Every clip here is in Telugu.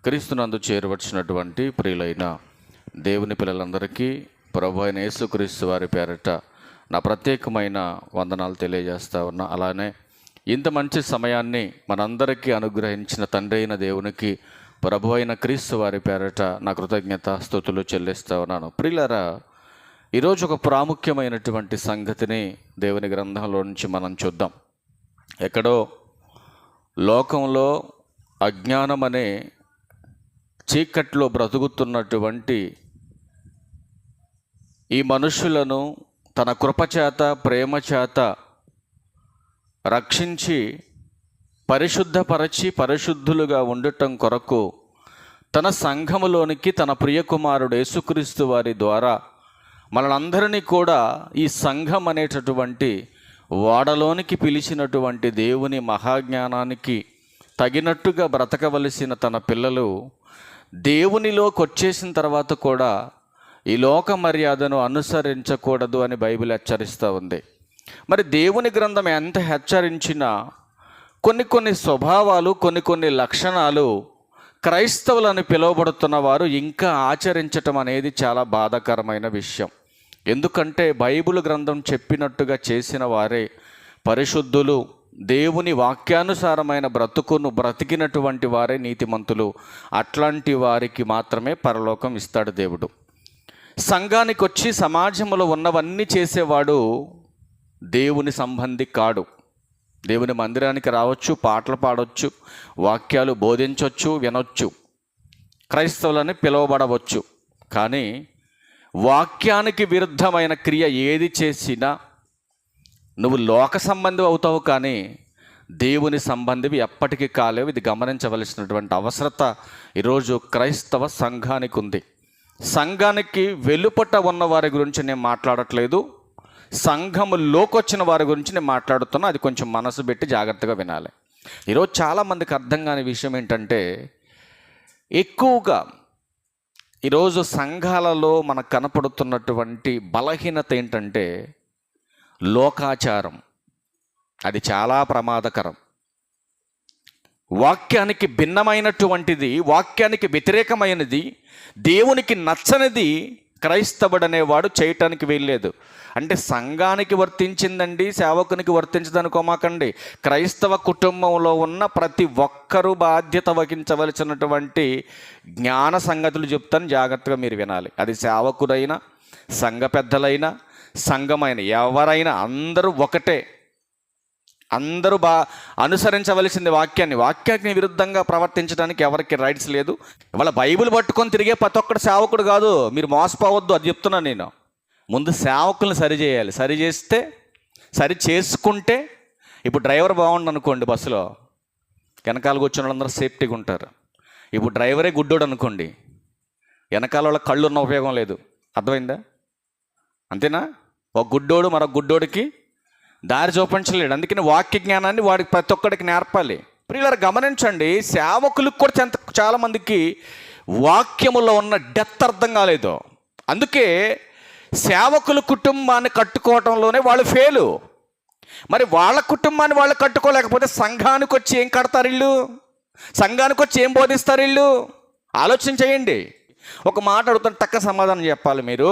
క్రీస్తునందు చేరవచ్చినటువంటి ప్రియులైన దేవుని పిల్లలందరికీ ప్రభు అయిన యేసుక్రీస్తు వారి పేరట నా ప్రత్యేకమైన వందనాలు తెలియజేస్తా ఉన్నా. అలానే ఇంత మంచి సమయాన్ని మనందరికీ అనుగ్రహించిన తండ్రి అయిన దేవునికి ప్రభు అయిన క్రీస్తు వారి పేరట నా కృతజ్ఞత స్తుతులు చెల్లిస్తూ ఉన్నాను. ప్రియులారా, ఈరోజు ఒక ప్రాముఖ్యమైనటువంటి సంగతిని దేవుని గ్రంథంలో నుంచి మనం చూద్దాం. ఎక్కడో లోకంలో అజ్ఞానం అనే చీకట్లో బ్రతుకుతున్నటువంటి ఈ మనుషులను తన కృపచేత ప్రేమ చేత రక్షించి పరిశుద్ధపరచి పరిశుద్ధులుగా ఉండటం కొరకు తన సంఘములోనికి తన ప్రియకుమారుడు యేసుక్రీస్తు వారి ద్వారా మనందరినీ కూడా ఈ సంఘం అనేటటువంటి వాడలోనికి పిలిచినటువంటి దేవుని మహాజ్ఞానానికి తగినట్టుగా బ్రతకవలసిన తన పిల్లలు దేవునిలోకి వచ్చేసిన తర్వాత కూడా ఈ లోక మర్యాదను అనుసరించకూడదు అని బైబిల్ హెచ్చరిస్తూ ఉంది. మరి దేవుని గ్రంథం ఎంత హెచ్చరించినా కొన్ని స్వభావాలు కొన్ని లక్షణాలు క్రైస్తవులని పిలువబడుతున్న వారు ఇంకా ఆచరించటం అనేది చాలా బాధాకరమైన విషయం. ఎందుకంటే బైబిల్ గ్రంథం చెప్పినట్టుగా చేసిన వారే పరిశుద్ధులు, దేవుని వాక్యానుసారమైన బ్రతుకును బ్రతికినటువంటి వారే నీతిమంతులు. అట్లాంటి వారికి మాత్రమే పరలోకం ఇస్తాడు దేవుడు. సంఘానికి వచ్చి సమాజంలో ఉన్నవన్నీ చేసేవాడు దేవుని సంబంధి కాడు. దేవుని మందిరానికి రావచ్చు, పాటలు పాడవచ్చు, వాక్యాలు బోధించవచ్చు, వినొచ్చు, క్రైస్తవులని పిలువబడవచ్చు. కానీ వాక్యానికి విరుద్ధమైన క్రియ ఏది చేసినా నువ్వు లోక సంబంధి అవుతావు, కానీ దేవుని సంబంధివి ఎప్పటికీ కాలేవు. ఇది గమనించవలసినటువంటి అవసరత ఈరోజు క్రైస్తవ సంఘానికి ఉంది. సంఘానికి వెలుపట ఉన్న వారి గురించి నేను మాట్లాడట్లేదు, సంఘములోకి వచ్చిన వారి గురించి నేను మాట్లాడుతున్నా. అది కొంచెం మనసు పెట్టి జాగ్రత్తగా వినాలి. ఈరోజు చాలామందికి అర్థం కాని విషయం ఏంటంటే, ఎక్కువగా ఈరోజు సంఘాలలో మనకు కనపడుతున్నటువంటి బలహీనత ఏంటంటే లోకాచారం. అది చాలా ప్రమాదకరం. వాక్యానికి భిన్నమైనటువంటిది, వాక్యానికి వ్యతిరేకమైనది, దేవునికి నచ్చనిది క్రైస్తవుడనేవాడు చేయటానికి వీల్లేదు. అంటే సంఘానికి వర్తించిందండి, సేవకునికి వర్తించదనుకోమాకండి. క్రైస్తవ కుటుంబంలో ఉన్న ప్రతి ఒక్కరూ బాధ్యత వహించవలసినటువంటి జ్ఞాన సంగతులు చెప్తాను, జాగ్రత్తగా మీరు వినాలి. అది సేవకుడైనా, సంఘ పెద్దలైనా, సంఘమైన ఎవరైనా అందరూ ఒకటే. అందరూ అనుసరించవలసింది వాక్యానికి విరుద్ధంగా ప్రవర్తించడానికి ఎవరికి రైట్స్ లేదు. ఇవాళ బైబిల్ పట్టుకొని తిరిగే ప్రతి ఒక్కడు సేవకుడు కాదు, మీరు మోసపోవద్దు. అది చెప్తున్నాను నేను. ముందు సేవకులను సరిచేయాలి. సరి చేసుకుంటే, ఇప్పుడు డ్రైవర్ బాగుండు అనుకోండి, బస్సులో వెనకాల కూర్చున్న వాళ్ళందరూ సేఫ్టీగా ఉంటారు. ఇప్పుడు డ్రైవరే గుడ్డోడు అనుకోండి, వెనకాల వాళ్ళ కళ్ళు ఉన్న ఉపయోగం లేదు. అర్థమైందా? అంతేనా? ఒక గుడ్డోడు మరొక గుడ్డోడికి దారి చూపించలేడు. అందుకని వాక్య జ్ఞానాన్ని వాడికి ప్రతి ఒక్కడికి నేర్పాలి. ప్రియులారా, గమనించండి, సేవకులకు కూడా చాలామందికి వాక్యములో ఉన్న డెప్త్ అర్థం కాలేదు. అందుకే సేవకుల కుటుంబాన్ని కట్టుకోవటంలోనే వాళ్ళు ఫెయిలు. మరి వాళ్ళ కుటుంబాన్ని వాళ్ళు కట్టుకోలేకపోతే సంఘానికి వచ్చి ఏం కడతారు వీళ్ళు? సంఘానికి వచ్చి ఏం బోధిస్తారు వీళ్ళు? ఆలోచన చేయండి. ఒక మాట అడుగుతాను, తక్క సమాధానం చెప్పాలి మీరు.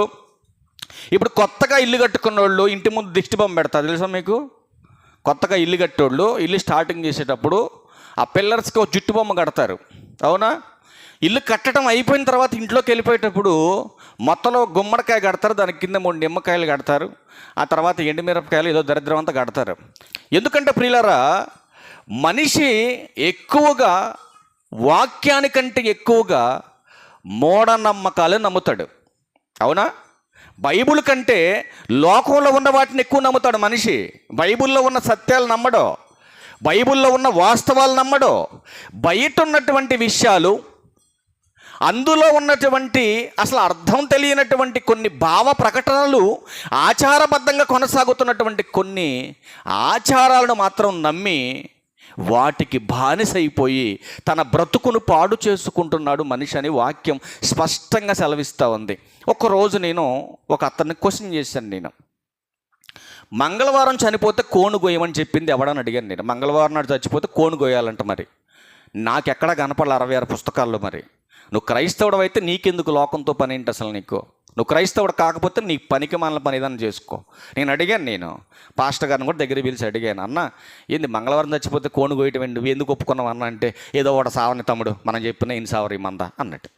ఇప్పుడు కొత్తగా ఇల్లు కట్టుకున్న వాళ్ళు ఇంటి ముందు దిష్టి బొమ్మ పెడతారు, తెలుసా మీకు? కొత్తగా ఇల్లు కట్టేవాళ్ళు ఇల్లు స్టార్టింగ్ చేసేటప్పుడు ఆ పిల్లర్స్కి ఒక జుట్టు బొమ్మ కడతారు, అవునా? ఇల్లు కట్టడం అయిపోయిన తర్వాత ఇంట్లోకి వెళ్ళిపోయేటప్పుడు మొత్తలో గుమ్మడికాయ కడతారు, దాని కింద 3 నిమ్మకాయలు కడతారు, ఆ తర్వాత ఎండుమిరపకాయలు ఏదో దరిద్రం అంతా కడతారు. ఎందుకంటే ప్రియులారా, మనిషి ఎక్కువగా వాక్యానికంటే ఎక్కువగా మూఢనమ్మకాలు నమ్ముతాడు, అవునా? బైబిల్ కంటే లోకంలో ఉన్న వాటిని ఎక్కువ నమ్ముతాడు మనిషి. బైబిల్లో ఉన్న సత్యాలు నమ్మడు, బైబిల్లో ఉన్న వాస్తవాలు నమ్మడు. బయట ఉన్నటువంటి విషయాలు, అందులో ఉన్నటువంటి అసలు అర్థం తెలియనటువంటి కొన్ని భావ ప్రకటనలు, ఆచారబద్ధంగా కొనసాగుతున్నటువంటి కొన్ని ఆచారాలను మాత్రం నమ్మి వాటికి బానిసైపోయి తన బ్రతుకును పాడు చేసుకుంటున్నాడు మనిషి అని వాక్యం స్పష్టంగా సెలవిస్తూ ఉంది. ఒకరోజు నేను ఒక అతన్ని క్వశ్చన్ చేశాను. మంగళవారం చనిపోతే కోను గోయమని చెప్పింది ఎవడని అడిగాను నేను. మంగళవారం నాడు చచ్చిపోతే కోను గోయాలంట. మరి నాకెక్కడ కనపడాలి 66 పుస్తకాల్లో. మరి నువ్వు క్రైస్తవుడు అయితే నీకెందుకు లోకంతో పని ఏంటి అసలు నీకు? నువ్వు క్రైస్తవుడు కాకపోతే నీ పనికి మనల పని ఏదైనా చేసుకో. నేను అడిగాను, నేను పాస్టర్ గారిని కూడా దగ్గర పిలిచి అడిగాను, అన్న ఏంది మంగళవారం చచ్చిపోతే కోణు కోయటం నువ్వు ఎందుకు ఒప్పుకున్నావు అన్న అంటే, ఏదో ఒకటి సావని తమ్ముడు, మనం చెప్పిన ఇన్ని సావరు మంద అన్నట్టు.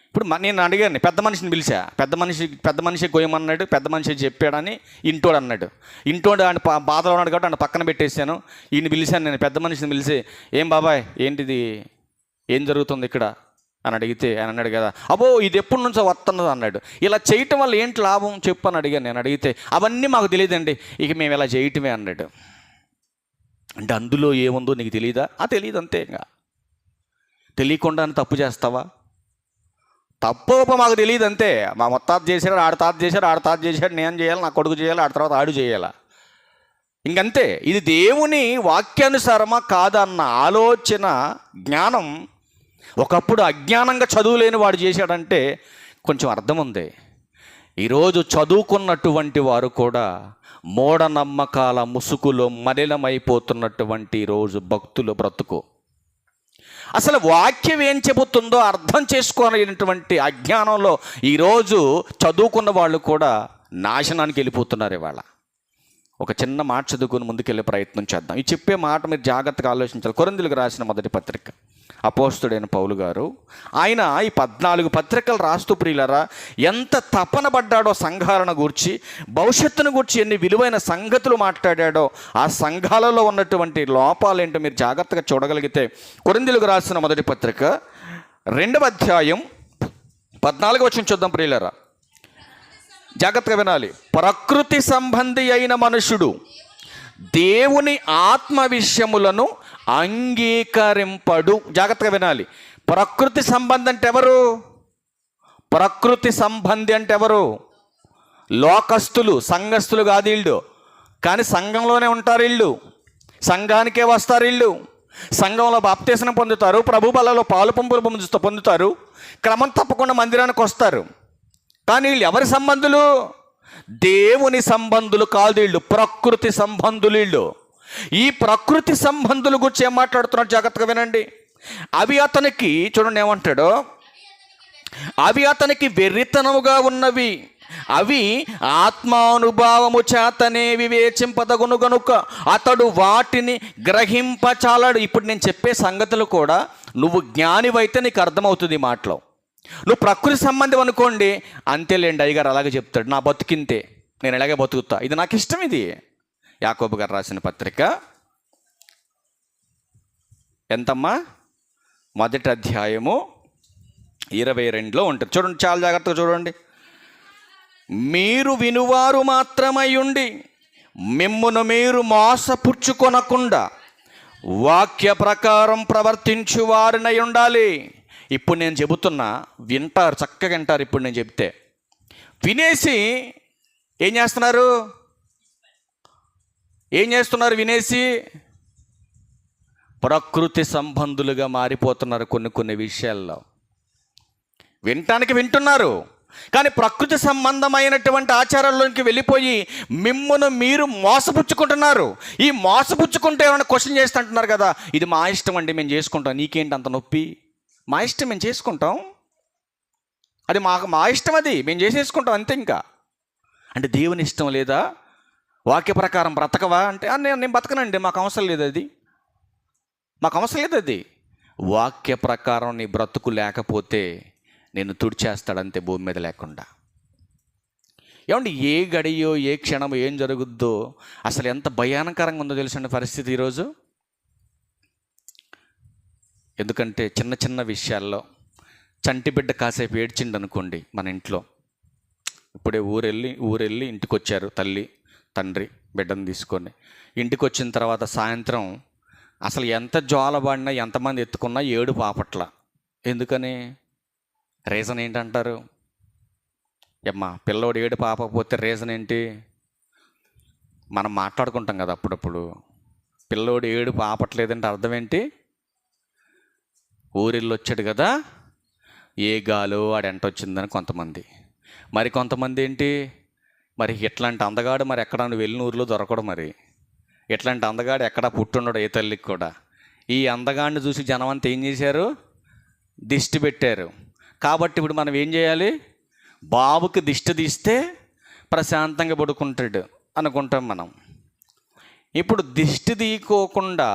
ఇప్పుడు నేను అడిగాను, పెద్ద మనిషిని పిలిచా, పెద్ద మనిషి గోయమన్నాడు, పెద్ద మనిషి చెప్పాడని ఇంటోడు అన్నాడు. ఇంటోడు ఆయన బాధలో ఉన్నాడు కాబట్టి ఆయన పక్కన పెట్టేశాను. ఈయన పిలిచాను, నేను పెద్ద మనిషిని పిలిచి, ఏం బాబాయ్ ఏంటిది, ఏం జరుగుతుంది ఇక్కడ అని అడిగితే ఆయన అన్నాడు కదా, అబ్బో ఇది ఎప్పటి నుంచో వస్తున్నది అన్నాడు. ఇలా చేయటం వల్ల ఏంటి లాభం చెప్పు అని అడిగాను. నేను అడిగితే అవన్నీ మాకు తెలియదండి, ఇక మేము ఇలా చేయటమే అన్నాడు. అంటే అందులో ఏముందో నీకు తెలియదా? తెలియదు అంతే. ఇంకా తెలియకుండా తప్పు చేస్తావా? తప్పు మాకు తెలియదు అంతే. మా మొత్తాత చేశాడు, ఆడ తాత చేశాడు, నేను చేయాలి, నా కొడుకు చేయాలి, ఆడ తర్వాత ఆడు చేయాలా, ఇంకంతే. ఇది దేవుని వాక్యానుసారమా కాదా అన్న ఆలోచన జ్ఞానం ఒకప్పుడు అజ్ఞానంగా చదువులేని వాడు చేశాడంటే కొంచెం అర్థం ఉంది. ఈరోజు చదువుకున్నటువంటి వారు కూడా మూఢనమ్మకాల ముసుగులో మలినమైపోతున్నటువంటి రోజు భక్తుల బ్రతుకు. అసలు వాక్యం ఏం చెబుతుందో అర్థం చేసుకోలేనటువంటి అజ్ఞానంలో ఈరోజు చదువుకున్న వాళ్ళు కూడా నాశనానికి వెళ్ళిపోతున్నారు. ఇవాళ ఒక చిన్న మాట చదువుకుని ముందుకెళ్ళే ప్రయత్నం చేద్దాం. ఈ చెప్పే మాట మీరు జాగ్రత్తగా ఆలోచించాలి. కొరింథీయులకు రాసిన మొదటి పత్రిక, అపోస్తుడైన పౌలు గారు ఆయన ఈ 14 పత్రికలు రాస్తూ ప్రియులారా ఎంత తపన పడ్డాడో సంఘాలను గూర్చి, భవిష్యత్తును గూర్చి ఎన్ని విలువైన సంగతులు మాట్లాడాడో, ఆ సంఘాలలో ఉన్నటువంటి లోపాలు ఏంటో మీరు జాగ్రత్తగా చూడగలిగితే, కొరింథీయులకు రాసిన మొదటి పత్రిక 2వ అధ్యాయం 14వ వచనం చూద్దాం ప్రియులారా. జాగ్రత్తగా వినాలి. ప్రకృతి సంబంధి అయిన మనుషుడు దేవుని ఆత్మ విషయములను అంగీకరింపడు. జాగ్రత్తగా వినాలి. ప్రకృతి సంబంధి అంటే ఎవరు? ప్రకృతి సంబంధి అంటే ఎవరు? లోకస్తులు, సంఘస్థులు కాదు వీళ్ళు. కానీ సంఘంలోనే ఉంటారు వీళ్ళు, సంఘానికే వస్తారు వీళ్ళు, సంఘంలో బాప్తీసం పొందుతారు, ప్రభు బలలో పాలు పంపులు పొందుతారు, క్రమం తప్పకుండా మందిరానికి వస్తారు. కానీ వీళ్ళు ఎవరి సంబంధులు? దేవుని సంబంధులు కాదు వీళ్ళు, ప్రకృతి సంబంధులు వీళ్ళు. ఈ ప్రకృతి సంబంధుల గురించి ఏం మాట్లాడుతున్నాడు జాగ్రత్తగా వినండి. అవి అతనికి, చూడండి ఏమంటాడో, అవి అతనికి వెర్రితనముగా ఉన్నవి, అవి ఆత్మానుభావము చేతనే వివేచింపదగును గనుక అతడు వాటిని గ్రహింపచాలడు. ఇప్పుడు నేను చెప్పే సంగతులు కూడా నువ్వు జ్ఞానివైతే నీకు అర్థమవుతుంది. ఈ మాటలో నువ్వు ప్రకృతి సంబంధం అనుకోండి, అంతేలేండి అయ్యగారు అలాగే చెప్తాడు, నా బతుకింతే, నేను ఇలాగే బతుకుతా, ఇది నాకు ఇష్టం. ఇది యాకోబు గారు రాసిన పత్రిక ఎంతమ్మా? మొదటి అధ్యాయము 22లో ఉంటుంది. చూడండి, చాలా జాగ్రత్తగా చూడండి. మీరు వినువారు మాత్రమై ఉండి మిమ్మును మీరు మోసపుచ్చుకొనకుండా వాక్య ప్రకారం ప్రవర్తించువారినై ఉండాలి. ఇప్పుడు నేను చెబుతున్నా, వింటారు, చక్కగా వింటారు. ఇప్పుడు నేను చెప్తే వినేసి ఏం చేస్తున్నారు? వినేసి ప్రకృతి సంబంధులుగా మారిపోతున్నారు. కొన్ని విషయాల్లో వినటానికి వింటున్నారు, కానీ ప్రకృతి సంబంధమైనటువంటి ఆచారాల్లోకి వెళ్ళిపోయి మిమ్మును మీరు మోసపుచ్చుకుంటున్నారు. ఈ మోసపుచ్చుకుంటే ఏమైనా క్వశ్చన్ చేస్తూ అంటున్నారు కదా, ఇది మా ఇష్టం అండి, మేము చేసుకుంటాం, నీకేంటి అంత నొప్పి? మా ఇష్టం, మేము చేసుకుంటాం, అది మా ఇష్టం, అది మేము చేసేసుకుంటాం అంతే. ఇంకా అంటే దేవుని ఇష్టం లేదా? వాక్య ప్రకారం బ్రతకవా అంటే నేను బతకనండి, మాకు అవసరం లేదు, అది మాకు అవసరం లేదు. అది వాక్య ప్రకారం నీ బ్రతుకు లేకపోతే నేను తుడిచేస్తాడంతే భూమి మీద లేకుండా. ఏమండి, ఏ గడియో ఏ క్షణమో ఏం జరుగుద్దో అసలు ఎంత భయానకరంగా ఉందో తెలుసండి పరిస్థితి ఈరోజు. ఎందుకంటే చిన్న చిన్న విషయాల్లో చంటి బిడ్డ కాసేపు ఏడ్చిండు అనుకోండి మన ఇంట్లో, ఇప్పుడే ఊరెళ్ళి ఇంటికి వచ్చారు తల్లి తండ్రి బిడ్డను తీసుకొని, ఇంటికి వచ్చిన తర్వాత సాయంత్రం అసలు ఎంత జ్వాలబడినా ఎంతమంది ఎత్తుకున్నా ఏడు పాపట్ల. ఎందుకని? రీజన్ ఏంటంటారు? అమ్మా పిల్లోడు ఏడు పాపకపోతే రీజన్ ఏంటి? మనం మాట్లాడుకుంటాం కదా అప్పుడప్పుడు, పిల్లోడు ఏడు పాపట్లేదంటే అర్థం ఏంటి? ఊరిల్లు వచ్చాడు కదా, ఏ గాలో ఆడెంట వచ్చిందని కొంతమంది, మరి కొంతమంది ఏంటి, మరి ఇట్లాంటి అందగాడు మరి ఎక్కడ వెళ్ళిన ఊరిలో దొరకడు, మరి ఇట్లాంటి అందగాడు ఎక్కడా పుట్టుండడు ఏ తల్లికి కూడా. ఈ అందగాన్ని చూసి జనం అంతా ఏం చేశారు? దిష్టి పెట్టారు. కాబట్టి ఇప్పుడు మనం ఏం చేయాలి? బాబుకి దిష్టి తీస్తే ప్రశాంతంగా పడుకుంటాడు అనుకుంటాం మనం. ఇప్పుడు దిష్టి తీయకోకుండా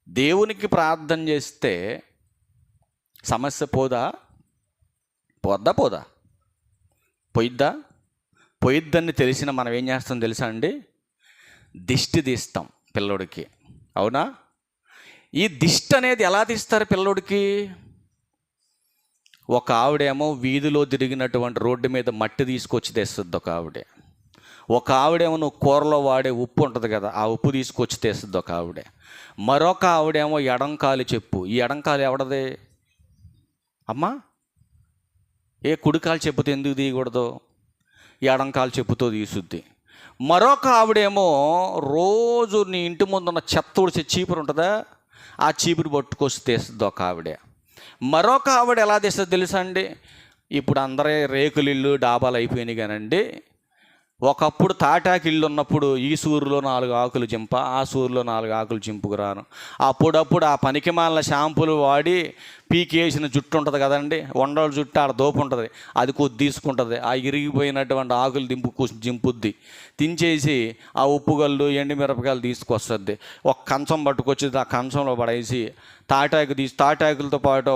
దేవునికి ప్రార్థన చేస్తే సమస్య పోదా? పోయిద్దా? పోయిద్దని తెలిసిన మనం ఏం చేస్తాం తెలుసా అండి? దిష్టి తీస్తాం పిల్లోడికి. అవునా? ఈ దిష్టి అనేది ఎలా తీస్తారు పిల్లోడికి? ఒక ఆవిడేమో వీధిలో తిరిగినటువంటి రోడ్డు మీద మట్టి తీసుకొచ్చి తెస్తుంది ఒక ఆవిడ. ఒక ఆవిడేమో నువ్వు కూరలో వాడే ఉప్పు ఉంటుంది కదా, ఆ ఉప్పు తీసుకొచ్చి తెస్తుంది ఒక ఆవిడ. మరొక ఆవిడేమో ఎడంకాలు చెప్పు. ఈ ఎడంకాలు ఎవడదే అమ్మా? ఏ కుడికాలు చెప్పుతో ఎందుకు తీయకూడదు? ఈ ఎడంకాలు చెప్పుతో తీసుద్ది. మరొక ఆవిడేమో రోజు నీ ఇంటి ముందున్న చెత్త ఉడిచే చీపురు ఉంటుందా, ఆ చీపురు పట్టుకొచ్చి తీస్తుంది ఒక ఆవిడ. మరొక ఆవిడ ఎలా తీస్తుంది తెలుసా అండి? ఇప్పుడు అందరే రేకులు ఇల్లు డాబాలు అయిపోయినాయి కానండి, ఒకప్పుడు తాటాకి ఇల్లు ఉన్నప్పుడు ఈ సూరులో 4 ఆకులు చింప, ఆ సూరులో 4 ఆకులు చింపుకురాను. అప్పుడప్పుడు ఆ పనికిమాలిన షాంపూలు వాడి పీకేసిన జుట్టు ఉంటుంది కదండి, వండల జుట్టు ఆడ దోపు ఉంటుంది, అది కొద్ది తీసుకుంటుంది. ఆ ఇరిగిపోయినటువంటి ఆకులు జింపుద్ది, దించేసి ఆ ఉప్పుగళ్ళు ఎండుమిరపకాయలు తీసుకొస్తుంది. ఒక కంచం పట్టుకొచ్చి ఆ కంచంలో పడేసి తాటాకులతో పాటు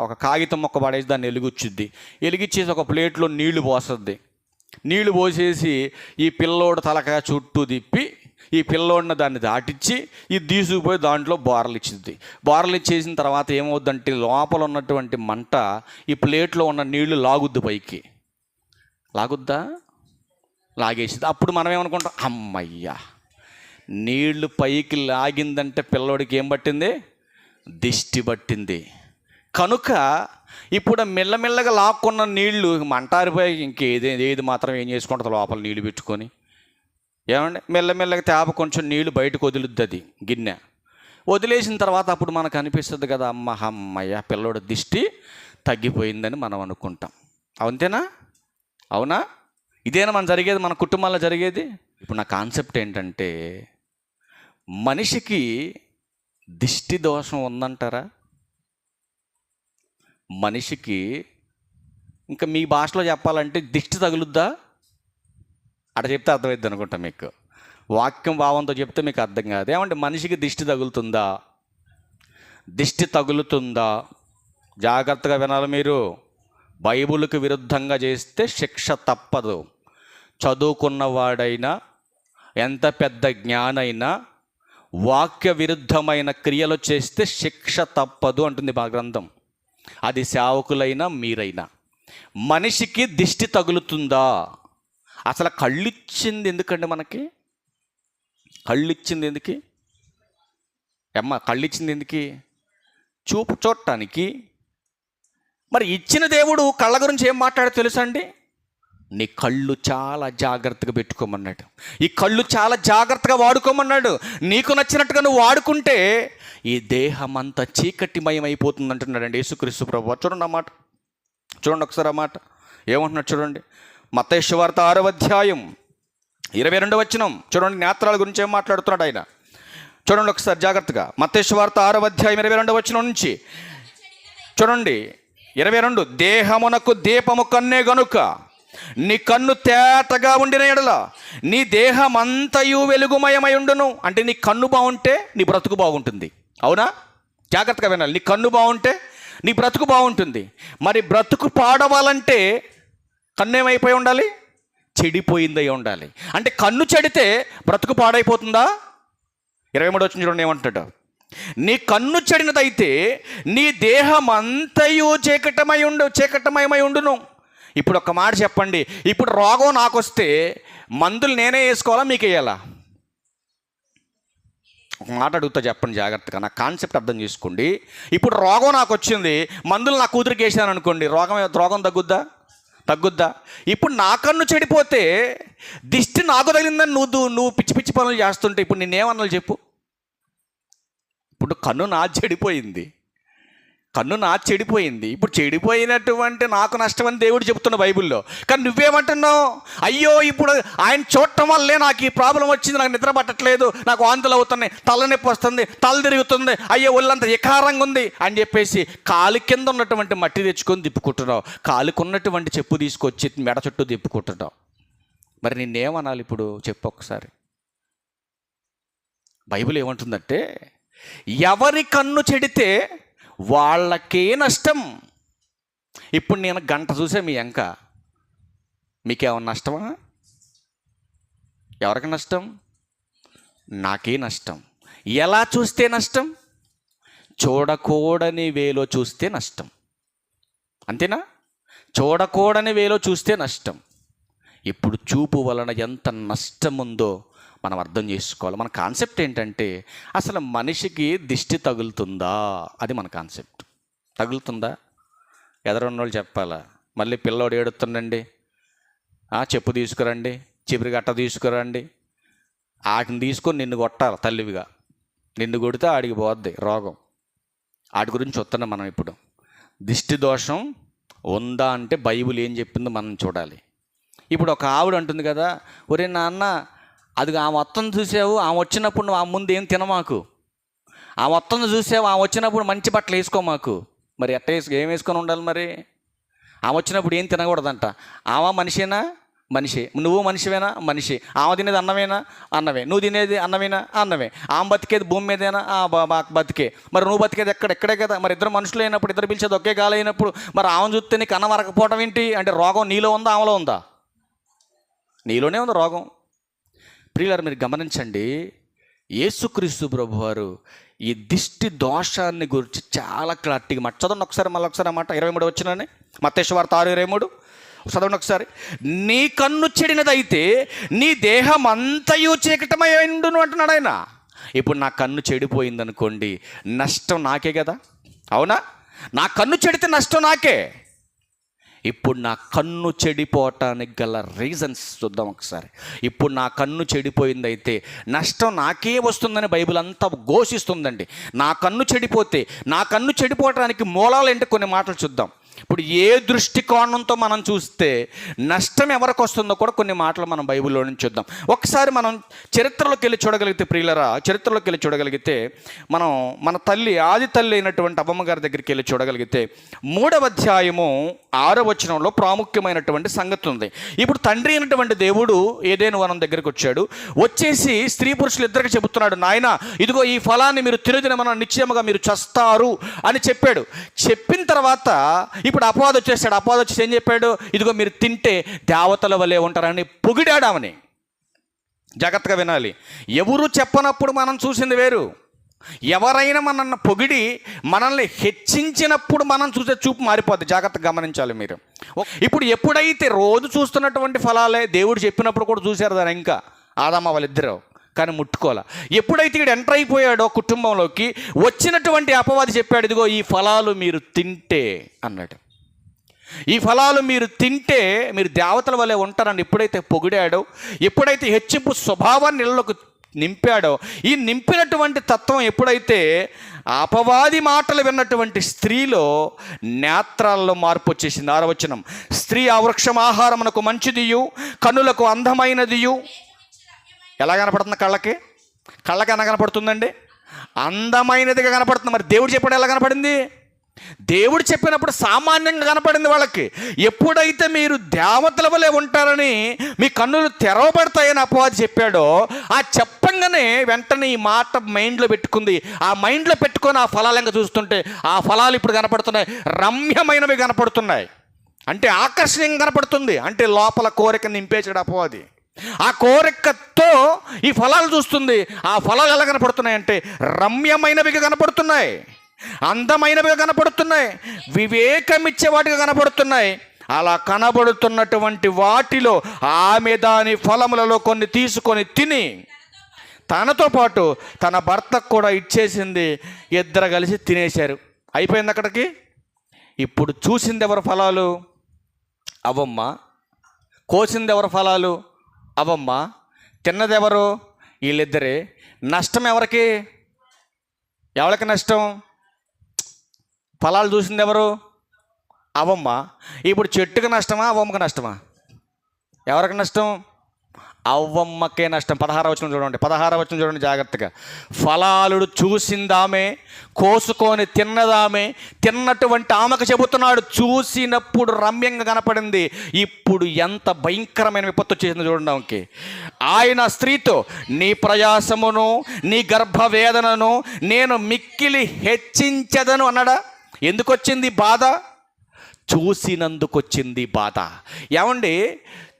ఒక కాగితం మొక్క పడేసి దాన్ని వెలిగించేసి ఒక ప్లేట్లో నీళ్లు పోస్తుంది. నీళ్లు పోసేసి ఈ పిల్లోడు తలకాయ చుట్టూ తిప్పి ఈ పిల్లోడిని దాన్ని దాటిచ్చి ఇది తీసుకుపోయి దాంట్లో బోర్లు ఇచ్చేసిన తర్వాత ఏమవుద్దంటే లోపల ఉన్నటువంటి మంట ఈ ప్లేట్లో ఉన్న నీళ్లు లాగుద్ది పైకి. లాగేసింది. అప్పుడు మనం ఏమనుకుంటాం? అమ్మయ్యా, నీళ్లు పైకి లాగిందంటే పిల్లోడికి ఏం పట్టింది? దిష్టి పట్టింది. కనుక ఇప్పుడు మెల్లమెల్లగా లాక్కున్న నీళ్లు మంటారిపోయి ఏది మాత్రం ఏం చేసుకుంటుంది? లోపల నీళ్ళు పెట్టుకొని ఏమండి మెల్లమెల్లగా తేప కొంచెం నీళ్లు బయటకు వదులుద్ది అది గిన్నె. వదిలేసిన తర్వాత అప్పుడు మనకు అనిపిస్తుంది కదా, అమ్మయ్య పిల్లోడు దిష్టి తగ్గిపోయిందని మనం అనుకుంటాం. అంతేనా? అవునా? ఇదేనా మన జరిగేది, మన కుటుంబాల్లో జరిగేది? ఇప్పుడు నా కాన్సెప్ట్ ఏంటంటే, మనిషికి దిష్టి దోషం ఉందంటారా? మనిషికి ఇంకా మీ భాషలో చెప్పాలంటే దిష్టి తగులుద్దా? అక్కడ చెప్తే అర్థమవుద్ది అనుకుంటా మీకు. వాక్యం భావంతో చెప్తే మీకు అర్థం కాదు. ఏమంటే మనిషికి దిష్టి తగులుతుందా? దిష్టి తగులుతుందా? జాగ్రత్తగా వినాలి మీరు. బైబిల్కి విరుద్ధంగా చేస్తే శిక్ష తప్పదు. చదువుకున్నవాడైనా ఎంత పెద్ద జ్ఞానైనా వాక్య విరుద్ధమైన క్రియలు చేస్తే శిక్ష తప్పదు అంటుంది మా గ్రంథం. అది సేవకులైనా మీరైనా. మనిషికి దిష్టి తగులుతుందా? అసలు కళ్ళిచ్చింది ఎందుకండి మనకి? కళ్ళిచ్చింది ఎందుకు? కళ్ళిచ్చింది ఎందుకు? చూడటానికి. మరి ఇచ్చిన దేవుడు కళ్ళ గురించి ఏం మాట్లాడో తెలుసా అండి? నీ కళ్ళు చాలా జాగ్రత్తగా పెట్టుకోమన్నాడు. ఈ కళ్ళు చాలా జాగ్రత్తగా వాడుకోమన్నాడు. నీకు నచ్చినట్టుగా నువ్వు వాడుకుంటే ఈ దేహం అంతా చీకటిమయం అయిపోతుంది అంటున్నాడండి యేసుక్రీస్తు ప్రభువు. చూడండి ఆ మాట, చూడండి ఒకసారి ఆ మాట ఏమంటున్నాడు చూడండి. మత్తయి సువార్త 6వ అధ్యాయం 22వ వచనం చూడండి. నేత్రాల గురించి ఏం మాట్లాడుతున్నాడు ఆయన చూడండి ఒకసారి జాగ్రత్తగా. మత్తయి సువార్త 6వ అధ్యాయం 22వ వచనం నుంచి చూడండి. 22, దేహమునకు దీపము కన్నే గనుక నీ కన్ను తేటగా ఉండిన ఎడల నీ దేహం అంతయు వెలుగుమయమై ఉండును. అంటే నీ కన్ను బాగుంటే నీ బ్రతుకు బాగుంటుంది. అవునా? జాగ్రత్తగా వినాలి. నీ కన్ను బాగుంటే నీ బ్రతుకు బాగుంటుంది. మరి బ్రతుకు పాడవాలంటే కన్ను ఏమైపోయి ఉండాలి? చెడిపోయిందై ఉండాలి. అంటే కన్ను చెడితే బ్రతుకు పాడైపోతుందా? 23 వచ్చిన చూడండి ఏమంటాడు. నీ కన్ను చెడినదైతే నీ దేహం అంతయు చీకటమయమై ఉండును. ఇప్పుడు ఒక మాట చెప్పండి, ఇప్పుడు రోగం నాకు వస్తే మందులు నేనే వేసుకోవాలా మీకు వేయాలా? ఒక మాట అడుగుతా చెప్పండి జాగ్రత్తగా, నా కాన్సెప్ట్ అర్థం చేసుకోండి. ఇప్పుడు రోగం నాకు వచ్చింది, మందులు నా కూతురికి వేసాను అనుకోండి, రోగం తగ్గుద్దా? ఇప్పుడు నా కన్ను చెడిపోతే దిష్టి నాకు తగిలిందని నువ్వు పిచ్చి పిచ్చి పనులు చేస్తుంటే ఇప్పుడు నిన్నేమన్నాను చెప్పు? ఇప్పుడు కన్ను నా చెడిపోయింది, కన్ను నా చెడిపోయింది, ఇప్పుడు చెడిపోయినటువంటి నాకు నష్టం అని దేవుడు చెబుతున్న బైబిల్లో. కానీ నువ్వేమంటున్నావు? అయ్యో ఇప్పుడు ఆయన చూడటం వల్లే నాకు ఈ ప్రాబ్లం వచ్చింది, నాకు నిద్ర పట్టట్లేదు, నాకు వాంతులు అవుతున్నాయి, తలనొప్పి వస్తుంది, తల తిరుగుతుంది, అయ్యో ఒళ్ళంతా వికారంగా ఉంది అని చెప్పేసి కాలు కింద ఉన్నటువంటి మట్టి తెచ్చుకొని తిప్పుకుంటున్నావు, కాలుకు ఉన్నటువంటి చెప్పు తీసుకొచ్చి మెడ చుట్టూ తిప్పుకుంటున్నావు. మరి నిన్నేమనాలి ఇప్పుడు చెప్పు ఒకసారి? బైబిల్ ఏమంటుందంటే, ఎవరి కన్ను చెడితే వాళ్ళకే నష్టం. ఇప్పుడు నేను గంట చూసే మీ వెంక, మీకేమన్నా నష్టమా? ఎవరికి నష్టం? నాకే నష్టం. ఎలా చూస్తే నష్టం? చూడకూడని వేలో చూస్తే నష్టం. అంతేనా? చూడకూడని వేలో చూస్తే నష్టం. ఇప్పుడు చూపు వలన ఎంత నష్టం ఉందో మనం అర్థం చేసుకోవాలి. మన కాన్సెప్ట్ ఏంటంటే, అసలు మనిషికి దిష్టి తగులుతుందా? అది మన కాన్సెప్ట్. తగులుతుందా? ఎదరున్నోళ్ళు చెప్పాలా. మళ్ళీ పిల్లోడు ఏడుతుండండి, చెప్పు తీసుకురండి, చిపురి గట్ట తీసుకురండి, వాటిని తీసుకొని నిన్ను కొట్టాలి తల్లివిగా. నిన్ను కొడితే ఆడికి పోద్ది రోగం. వాటి గురించి వస్తున్నాం మనం ఇప్పుడు. దిష్టి దోషం ఉందా అంటే బైబిల్ ఏం చెప్పిందో మనం చూడాలి. ఇప్పుడు ఒక ఆవిడ అంటుంది కదా, ఒరే నాన్న, అది ఆ మొత్తం చూసావు, ఆమె వచ్చినప్పుడు నువ్వు ఆ ముందు ఏం తినమాకు, ఆ మొత్తం చూసావు, ఆమె వచ్చినప్పుడు మంచి బట్టలు వేసుకోమాకు. మరి ఎట్ట ఏం వేసుకొని ఉండాలి మరి? ఆమె వచ్చినప్పుడు ఏం తినకూడదంట. ఆమె మనిషేనా? మనిషి. నువ్వు మనిషివేనా? మనిషి. ఆమె తినేది అన్నమేనా? అన్నమే. నువ్వు తినేది అన్నమేనా? అన్నమే. ఆమె బతికేది భూమి మీదేనా? బతికే. మరి నువ్వు బతికేది ఎక్కడే కదా. మరి ఇద్దరు మనుషులు అయినప్పుడు, ఇద్దరు పిలిచేది ఒకే గాలి అయినప్పుడు, మరి ఆమె చూస్తే నీకు అన్నం అరకపోవడం ఏంటి? అంటే రోగం నీలో ఉందా, ఆమెలో ఉందా? నీలోనే ఉంది రోగం. ప్రియులారా, మీరు గమనించండి, యేసుక్రీస్తు ప్రభువారు ఈ దిష్టి దోషాన్ని గురించి చాలా క్లారిటీగా చదవండి ఒకసారి, మళ్ళీ ఒకసారి అన్నమాట 23 వచ్చినని, మత్తయి సువార్త 6:23 చదవండి ఒకసారి. నీ కన్ను చెడినదైతే నీ దేహం అంతయు చీకటమై ఉండును అంటున్నాడు ఆయన. ఇప్పుడు నా కన్ను చెడిపోయిందనుకోండి, నష్టం నాకే కదా, అవునా? నా కన్ను చెడితే నష్టం నాకే. ఇప్పుడు నా కన్ను చెడిపోవటానికి గల రీజన్స్ చూద్దాం ఒకసారి. ఇప్పుడు నా కన్ను చెడిపోయిందైతే నష్టం నాకే వస్తుందని బైబిల్ అంతా ఘోషిస్తుందండి. నా కన్ను చెడిపోతే, నా కన్ను చెడిపోవటానికి మూలాలు ఏంటి కొన్ని మాటలు చూద్దాం. ఇప్పుడు ఏ దృష్టికోణంతో మనం చూస్తే నష్టం ఎవరికి వస్తుందో కూడా కొన్ని మాటలు మనం బైబిల్లో నుంచి చూద్దాం. ఒకసారి మనం చరిత్రలోకి వెళ్ళి చూడగలిగితే, ప్రియులరా, చరిత్రలోకి వెళ్ళి చూడగలిగితే మనం మన తల్లి, ఆది తల్లి అయినటువంటి అమ్మమ్మ గారి దగ్గరికి వెళ్ళి చూడగలిగితే 3వ అధ్యాయము 6వ వచనంలో ప్రాముఖ్యమైనటువంటి సంగతి ఉంది. ఇప్పుడు తండ్రి అయినటువంటి దేవుడు ఏదైనా వనం దగ్గరికి వచ్చాడు. వచ్చేసి స్త్రీ పురుషులు ఇద్దరికి చెబుతున్నాడు, నాయన ఇదిగో ఈ ఫలాన్ని మీరు తినదినమన నిశ్చయముగా మీరు చస్తారు అని చెప్పాడు. చెప్పిన తర్వాత ఇప్పుడు అపవాది వచ్చేసాడు. అపవాది వచ్చేసి ఏం చెప్పాడు? ఇదిగో మీరు తింటే దేవతల వలె ఉంటారని పొగిడాడు ఆమెని. జాగ్రత్తగా వినాలి. ఎవరు చెప్పనప్పుడు మనం చూసింది వేరు. ఎవరైనా మనల్ని పొగిడి మనల్ని హెచ్చించినప్పుడు మనం చూసే చూపు మారిపోద్ది. జాగ్రత్తగా గమనించాలి మీరు. ఇప్పుడు ఎప్పుడైతే రోజు చూస్తున్నటువంటి ఫలాలే దేవుడు చెప్పినప్పుడు కూడా చూశారు దాన్ని, ఇంకా ఆదామ వాళ్ళిద్దరూ, కానీ ముట్టుకోలే. ఎప్పుడైతే ఇక్కడ ఎంటర్ అయిపోయాడో కుటుంబంలోకి, వచ్చినటువంటి అపవాది చెప్పాడు, ఇదిగో ఈ ఫలాలు మీరు తింటే అన్నాడు. ఈ ఫలాలు మీరు తింటే మీరు దేవతల వలె ఉంటారని ఎప్పుడైతే పొగిడాడో, ఎప్పుడైతే హెచ్చింపు స్వభావాన్ని ఇళ్ళలోకి నింపాడో, ఈ నింపినటువంటి తత్వం ఎప్పుడైతే అపవాది మాటలు విన్నటువంటి స్త్రీలో నేత్రాల్లో మార్పు వచ్చేసింది. 6వ వచనం, స్త్రీ ఆ వృక్షం ఆహారమునకు మంచిదియు కన్నులకు అందమైనదియు. ఎలా కనపడుతుంది? కళ్ళకి ఎలా కనపడుతుందండి? అందమైనదిగా కనపడుతుంది. మరి దేవుడు చెప్పాడు ఎలా కనపడింది? దేవుడు చెప్పినప్పుడు సామాన్యంగా కనపడింది వాళ్ళకి. ఎప్పుడైతే మీరు దేవతల వలె ఉంటారని మీ కన్నులు తెరవబడతాయని అపవాది చెప్పాడో, ఆ చెప్పంగానే వెంటనే ఈ మాట మైండ్లో పెట్టుకుంది. ఆ మైండ్లో పెట్టుకొని ఆ ఫలాలంగా చూస్తుంటే ఆ ఫలాలు ఇప్పుడు కనపడుతున్నాయి, రమ్యమైనవి కనపడుతున్నాయి. అంటే ఆకర్షణీయంగా కనపడుతుంది. అంటే లోపల కోరిక నింపేసాడు అపవాది. ఆ కోరికతో ఈ ఫలాలు చూస్తుంది. ఆ ఫలాలు ఎలా కనపడుతున్నాయి అంటే రమ్యమైనవిగా కనపడుతున్నాయి, అందమైనవిగా కనపడుతున్నాయి, వివేకమిచ్చే వాటిగా కనపడుతున్నాయి. అలా కనబడుతున్నటువంటి వాటిలో ఆమె దాని ఫలములలో కొన్ని తీసుకొని తిని తనతో పాటు తన భర్తకు కూడా ఇచ్చేసింది. ఇద్దరు కలిసి తినేశారు. అయిపోయింది అక్కడికి. ఇప్పుడు చూసింది ఎవరు ఫలాలు? అవమ్మ. కోసింది ఎవరు ఫలాలు? అవమ్మ. తిన్నది ఎవరు? వీళ్ళిద్దరే. నష్టం ఎవరికి? ఎవరికి నష్టం? ఫలాలు చూసింది ఎవరు? అవ్వమ్మ. ఇప్పుడు చెట్టుకి నష్టమా అవ్వమ్మకి నష్టమా? ఎవరికి నష్టం? అవ్వమ్మకే నష్టం. 16వ వచనం చూడండి, 16వ వచనం చూడండి జాగ్రత్తగా. ఫలాలు చూసిందామే, కోసుకొని తిన్నదామే, తిన్నటువంటి ఆమెకు చెబుతున్నాడు, చూసినప్పుడు రమ్యంగా కనపడింది, ఇప్పుడు ఎంత భయంకరమైన విపత్తు వచ్చేసింది చూడండి ఆమెకి. ఆయన స్త్రీతో, నీ ప్రయాసమును నీ గర్భవేదనను నేను మిక్కిలి హెచ్చించదను అన్నాడా? ఎందుకు వచ్చింది బాధ? చూసినందుకు వచ్చింది బాధ. ఏమండి,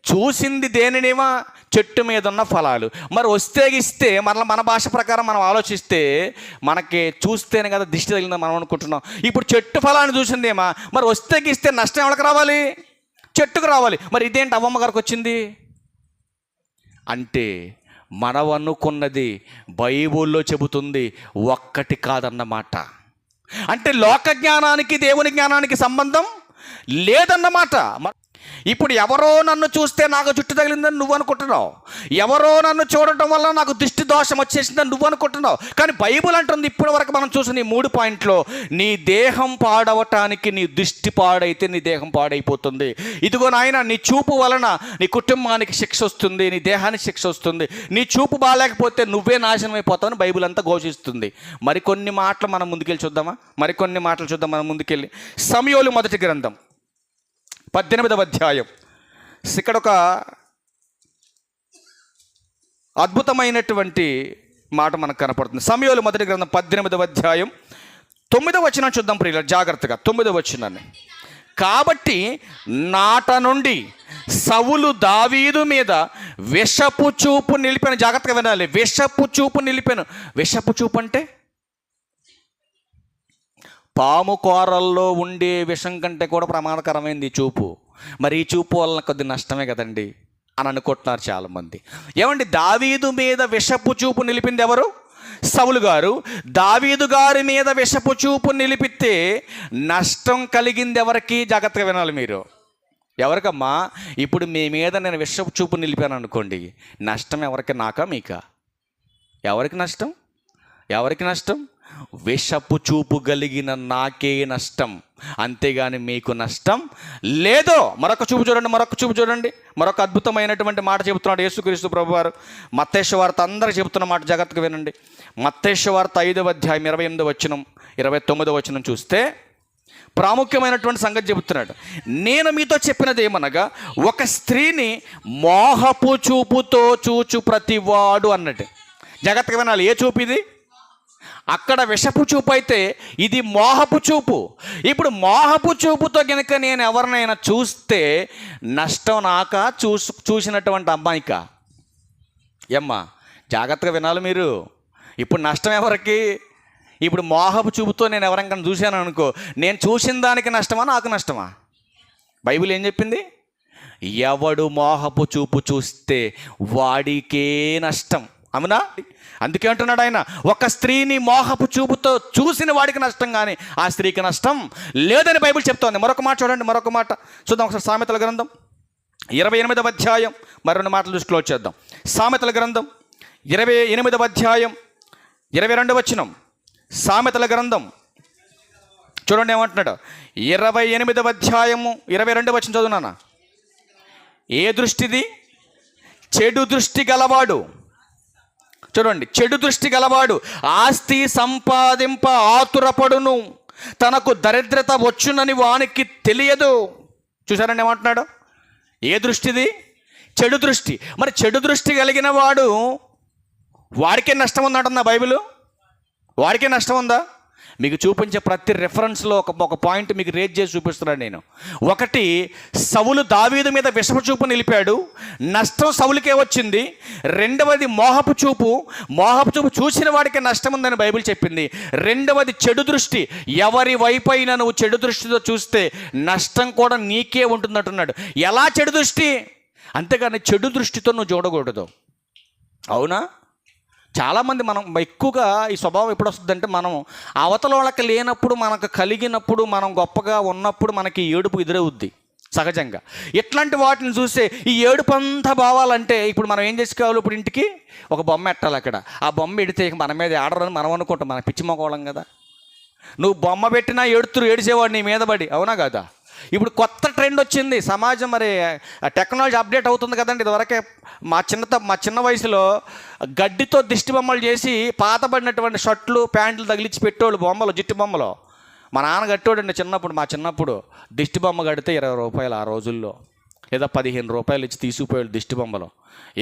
చూసింది దేనినేమో? చెట్టు మీద ఉన్న ఫలాలు. మరి వస్తే ఇస్తే మన భాష ప్రకారం మనం ఆలోచిస్తే మనకి చూస్తేనే కదా దిష్టి తగిలిందని మనం అనుకుంటున్నాం. ఇప్పుడు చెట్టు ఫలాన్ని చూసిందేమా, మరి వస్తే ఇస్తే నష్టం ఎవరికి రావాలి? చెట్టుకు రావాలి. మరి ఇదేంటి అవ్వమ్మ గారికి వచ్చింది అంటే, మనం అనుకున్నది బైబుల్లో చెబుతుంది ఒక్కటి కాదన్నమాట. అంటే లోక జ్ఞానానికి దేవుని జ్ఞానానికి సంబంధం లేదన్నమాట. ఇప్పుడు ఎవరో నన్ను చూస్తే నాకు జుట్టు తగిలిందని నువ్వు అనుకుంటున్నావు, ఎవరో నన్ను చూడటం వల్ల నాకు దిష్టి దోషం వచ్చేసిందని నువ్వు అనుకుంటున్నావు. కానీ బైబిల్ అంటుంది, ఇప్పటి వరకు మనం చూసిన ఈ 3 పాయింట్లో, నీ దేహం పాడవటానికి నీ దృష్టి పాడైతే నీ దేహం పాడైపోతుంది. ఇదిగో నాయన, నీ చూపు వలన నీ కుటుంబానికి శిక్ష వస్తుంది, నీ దేహానికి శిక్ష వస్తుంది, నీ చూపు బాగాలేకపోతే నువ్వే నాశనం అయిపోతావని బైబిల్ అంతా ఘోషిస్తుంది. మరికొన్ని మాటలు మనం ముందుకెళ్ళి చూద్దామా? మరికొన్ని మాటలు చూద్దాం మనం ముందుకెళ్ళి. సమూయేలు మొదటి గ్రంథం 18వ అధ్యాయం. ఇక్కడ ఒక అద్భుతమైనటువంటి మాట మనకు కనపడుతుంది. సమూయేలు మొదటి గ్రంథం 18వ అధ్యాయం 9వ వచనం చూద్దాం ప్రియులారా జాగ్రత్తగా. 9వ వచనాన్ని. కాబట్టి నాట నుండి సౌలు దావీదు మీద విషపు చూపు నిలిపాను. జాగ్రత్తగా వినాలి, విషపు చూపు నిలిపాను. విషపు చూపు అంటే పాము కూరల్లో ఉండే విషం కంటే కూడా ప్రమాదకరమైంది ఈ చూపు. మరి ఈ చూపు వలన కొద్ది నష్టమే కదండి అని అనుకుంటున్నారు చాలామంది. ఏమండి, దావీదు మీద విషపు చూపు నిలిపింది ఎవరు? సౌలు గారు. దావీదు గారి మీద విషపు చూపు నిలిపితే నష్టం కలిగింది ఎవరికి? జాగ్రత్తగా వినాలి మీరు. ఎవరికమ్మా? ఇప్పుడు మీ మీద నేను విషపు చూపు నిలిపాను అనుకోండి, నష్టం ఎవరికి? నాకా మీకా? ఎవరికి నష్టం? ఎవరికి నష్టం? విషపు చూపు కలిగిన నాకే నష్టం, అంతేగాని మీకు నష్టం లేదు. మరొక చూపు చూడండి, మరొక చూపు చూడండి. మరొక అద్భుతమైనటువంటి మాట చెబుతున్నాడు యేసుక్రీస్తు ప్రభువారు. మత్తయి సువార్త అందరికి చెబుతున్న మాట జాగ్రత్తగా వినండి. మత్తయి సువార్త 5వ అధ్యాయం 28వ వచనం 29వ వచనం చూస్తే ప్రాముఖ్యమైనటువంటి సంగతి చెబుతున్నాడు. నేను మీతో చెప్పినది ఏమనగా, ఒక స్త్రీని మోహపు చూపుతో చూచు ప్రతివాడు అన్నట్టు. జాగ్రత్తగా వినాలి. ఏ చూపు ఇది? అక్కడ విషపు చూపు అయితే ఇది మోహపు చూపు. ఇప్పుడు మోహపు చూపుతో కనుక నేను ఎవరినైనా చూస్తే నష్టం నాకా చూసినటువంటి అమ్మాయికా? ఏమ్మా జాగ్రత్తగా వినాలి మీరు. ఇప్పుడు నష్టం ఎవరికి? ఇప్పుడు మోహపు చూపుతో నేను ఎవరికైనా చూశాను అనుకో, నేను చూసిన దానికి నష్టమా నాకు నష్టమా? బైబిల్ ఏం చెప్పింది? ఎవడు మోహపు చూపు చూస్తే వాడికే నష్టం. అవునా? అందుకే అంటున్నాడు ఆయన, ఒక స్త్రీని మోహపు చూపుతో చూసిన వాడికి నష్టం, కానీ ఆ స్త్రీకి నష్టం లేదని బైబిల్ చెప్తోంది. మరొక మాట చూడండి, మరొక మాట చూద్దాం ఒకసారి. సామెతల గ్రంథం 28వ అధ్యాయం, మరొన్ని మాటలు చూసి క్లోజ్ చేద్దాం. సామెతల గ్రంథం 28వ అధ్యాయం 22వ వచనం. సామెతల గ్రంథం చూడండి ఏమంటున్నాడు. 28వ అధ్యాయము 22వ వచనం చదువునానా. ఏ దృష్టిది? చెడు దృష్టి గలవాడు. చూడండి, చెడు దృష్టి గలవాడు ఆస్తి సంపాదింప ఆతురపడును, తనకు దరిద్రత వచ్చునని వానికి తెలియదు. చూసారండి ఏమంటున్నాడు? ఏ దృష్టిది? చెడు దృష్టి. మరి చెడు దృష్టి కలిగిన వాడు వాడికే నష్టం ఉందంటుందా బైబిల్? వాడికే నష్టం ఉందా? మీకు చూపించే ప్రతి రెఫరెన్స్లో ఒక పాయింట్ మీకు రేజ్ చేసి చూపిస్తున్నాను నేను. ఒకటి, సౌలు దావీదు మీద విషపు చూపు నిలిపాడు, నష్టం సౌలుకే వచ్చింది. రెండవది మోహపు చూపు, మోహపు చూపు చూసిన వాడికి నష్టం ఉందని బైబిల్ చెప్పింది. రెండవది చెడు దృష్టి, ఎవరి వైపైనా నువ్వు చెడు దృష్టితో చూస్తే నష్టం కూడా నీకే ఉంటుందంటున్నాడు. ఎలా చెడు దృష్టి? అంతేగాని చెడు దృష్టితో నువ్వు చూడకూడదు. అవునా? చాలామంది మనం ఎక్కువగా ఈ స్వభావం ఎప్పుడు వస్తుందంటే, మనం అవతల వాళ్ళకి లేనప్పుడు మనకు కలిగినప్పుడు మనం గొప్పగా ఉన్నప్పుడు మనకి ఏడుపు ఎదురవుద్ది సహజంగా. ఇట్లాంటి వాటిని చూస్తే ఈ ఏడుపు అంతా బావాలంటే ఇప్పుడు మనం ఏం చేసుకోవాలి? ఇప్పుడు ఇంటికి ఒక బొమ్మ ఎట్టాలి. అక్కడ ఆ బొమ్మ ఎడితే మన మీద ఆడరని మనం అనుకుంటాం, మన పిచ్చి మొగోళం కదా. నువ్వు బొమ్మ పెట్టినా ఏడ్చేవాడు నీ మీద పడి, అవునా కదా? ఇప్పుడు కొత్త ట్రెండ్ వచ్చింది సమాజం, మరి టెక్నాలజీ అప్డేట్ అవుతుంది కదండి. ఇదివరకే మా చిన్న వయసులో గడ్డితో దిష్టి బొమ్మలు చేసి పాతబడినటువంటి షర్ట్లు ప్యాంట్లు తగిలించి పెట్టేవాళ్ళు బొమ్మలు, జిట్టు బొమ్మలు. మా నాన్న కట్టేవాడండి మా చిన్నప్పుడు దిష్టి బొమ్మ కడితే 20 రూపాయలు ఆ రోజుల్లో, లేదా 15 రూపాయలు ఇచ్చి తీసుకుపోయాడు దిష్టి బొమ్మలు.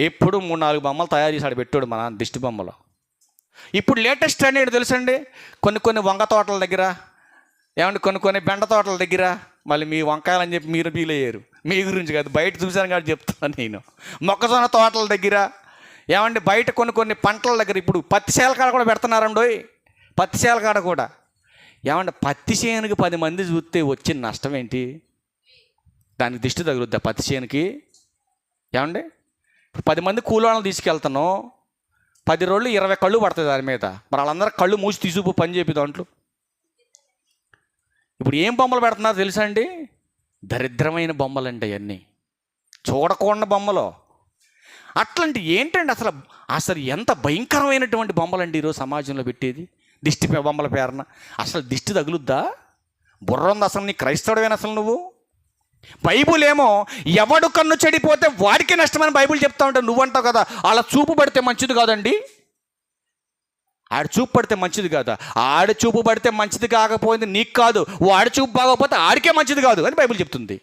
ఎప్పుడు 3-4 బొమ్మలు తయారు చేసి ఆడ పెట్టాడు మా నాన్న దిష్టి బొమ్మలు. ఇప్పుడు లేటెస్ట్ ట్రెండ్ ఏంటి తెలుసండి? కొన్ని వంగ తోటల దగ్గర, ఏమంటే కొన్ని బెండ తోటల దగ్గర, మళ్ళీ మీ వంకాయలని చెప్పి మీరు ఫీల్ అయ్యారు, మీ గురించి కాదు, బయట చూశాను కాబట్టి చెప్తాను నేను. మొక్కజొన్న తోటల దగ్గర, ఏమంటే బయట కొన్ని పంటల దగ్గర, ఇప్పుడు పత్తి చేల కాడ కూడా పెడుతున్నారండోయ్, పత్తి చేల కాడ కూడా. ఏమంటే పత్తి చేనుకి 10 మంది చూస్తే వచ్చిన నష్టం ఏంటి? దానికి దిష్టి తగులుద్దా పత్తి చేనుకి? ఏమండి, 10 మంది కూలోళ్ళని తీసుకెళ్తాను, 10 రోజులు 20 కళ్ళు పడుతుంది దాని మీద. మరి వాళ్ళందరూ కళ్ళు మూసి తీసుకు పని చెప్పి దాంట్లో. ఇప్పుడు ఏం బొమ్మలు పెడుతున్నారు తెలుసా అండి? దరిద్రమైన బొమ్మలు అండి అవన్నీ, చూడకూడని బొమ్మలు. అట్లాంటి ఏంటండి అసలు ఎంత భయంకరమైనటువంటి బొమ్మలండి ఈరోజు సమాజంలో పెట్టేది, దిష్టి బొమ్మల పేరున. అసలు దిష్టి తగులుద్దా? బుర్ర ఉంది అసలు నీ క్రైస్తవుడవేనా అసలు నువ్వు? బైబుల్ ఏమో ఎవడు కన్ను చెడిపోతే వాడికి నష్టమని బైబుల్ చెప్తా ఉంటావు. నువ్వంటావు కదా అలా చూపు పడితే మంచిది కాదండి, ఆడ చూపు పడితే మంచిది కాదా? ఆడ చూపు పడితే మంచిది కాకపోయింది నీకు కాదు, వాడి చూపు బాగోకపోతే ఆడికే మంచిది కాదు అని బైబిల్ చెప్తుంది.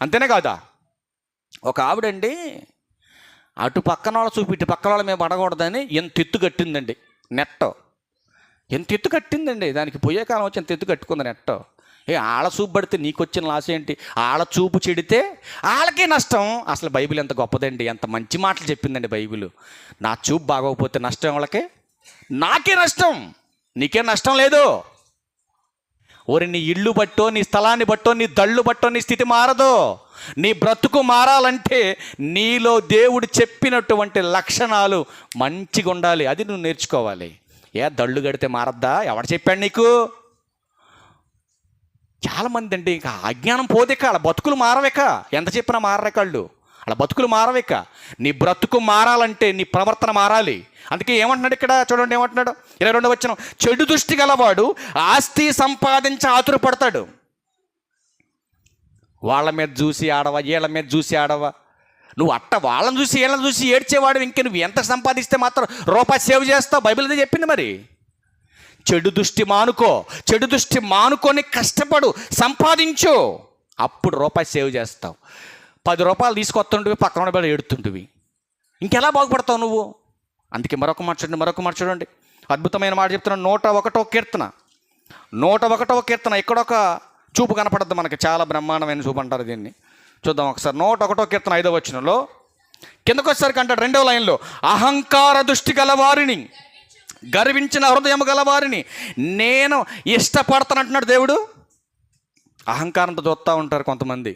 అంతేనే కాదా? ఒక ఆవిడండి అటు పక్కన వాళ్ళ చూపు ఇటు పక్కన వాళ్ళ మీద పడకూడదని ఎంత ఎత్తు కట్టిందండి నెట్టో, ఎంత ఎత్తు కట్టిందండి. దానికి పోయే కాలం వచ్చి ఎంత ఎత్తు కట్టుకుంది నెట్టో. ఆళ్ళ చూపు పడితే నీకు వచ్చిన లాస్ ఏంటి? ఆళ్ళ చూపు చెడితే వాళ్ళకే నష్టం. అసలు బైబిల్ ఎంత గొప్పదండి, ఎంత మంచి మాటలు చెప్పిందండి బైబిల్. నా చూపు బాగోకపోతే నష్టం వాళ్ళకే, నాకే నష్టం, నీకే నష్టం లేదు. ఓరి నీ ఇల్లు బట్టో, నీ స్థలాన్ని బట్టో, నీ దళ్ళు బట్టో నీ స్థితి మారదు. నీ బ్రతుకు మారాలంటే నీలో దేవుడు చెప్పినటువంటి లక్షణాలు మంచిగా ఉండాలి, అది నువ్వు నేర్చుకోవాలి. దళ్ళు కడితే మారద్దా? ఎవడు చెప్పాడు నీకు? చాలామంది అండి ఇంకా అజ్ఞానం పోదేక అలా బతుకులు మారవేక, ఎంత చెప్పినా మారరేకాళ్ళు, అలా బతుకులు మారవేక. నీ బ్రతుకు మారాలంటే నీ ప్రవర్తన మారాలి. అందుకే ఏమంటున్నాడు ఇక్కడ చూడండి, ఏమంటున్నాడు 22వ వచనం, చెడు దృష్టి గలవాడు ఆస్తి సంపాదించి ఆతురపడతాడు. వాళ్ళ మీద చూసి ఆడవ, వీళ్ళ మీద చూసి ఆడవ. నువ్వు వాళ్ళని చూసి వీళ్ళని చూసి ఏడ్చేవాడు, ఇంక నువ్వు ఎంత సంపాదిస్తే మాత్రం రూపాయి సేవ్ చేస్తావు? బైబిల్ అదే చెప్పింది. మరి చెడు దృష్టి మానుకో, చెడు దృష్టి మానుకొని కష్టపడు, సంపాదించు, అప్పుడు రూపాయి సేవ్ చేస్తావు. 10 రూపాయలు తీసుకొస్తుంటివి, పక్కన బిడ్డ ఎడుతుంటివి, ఇంకెలా బాగుపడతావు నువ్వు? అందుకే మరొక మాట చూడండి, అద్భుతమైన మాట చెప్తున్నాను. 101వ కీర్తన, 101వ కీర్తన. ఇక్కడొక చూపు కనపడద్దు మనకి, చాలా బ్రహ్మాండమైన చూపు అంటారు దీన్ని. చూద్దాం ఒకసారి. 101వ కీర్తన 5వ వచనంలో కిందకు వచ్చేసరికి అంటాడు 2వ లైన్లో, అహంకార దృష్టి గలవారిని, గర్వించిన హృదయం గలవారిని నేను ఇష్టపడతానంటున్నాడు దేవుడు. అహంకారంతో చూస్తూ ఉంటారు కొంతమంది.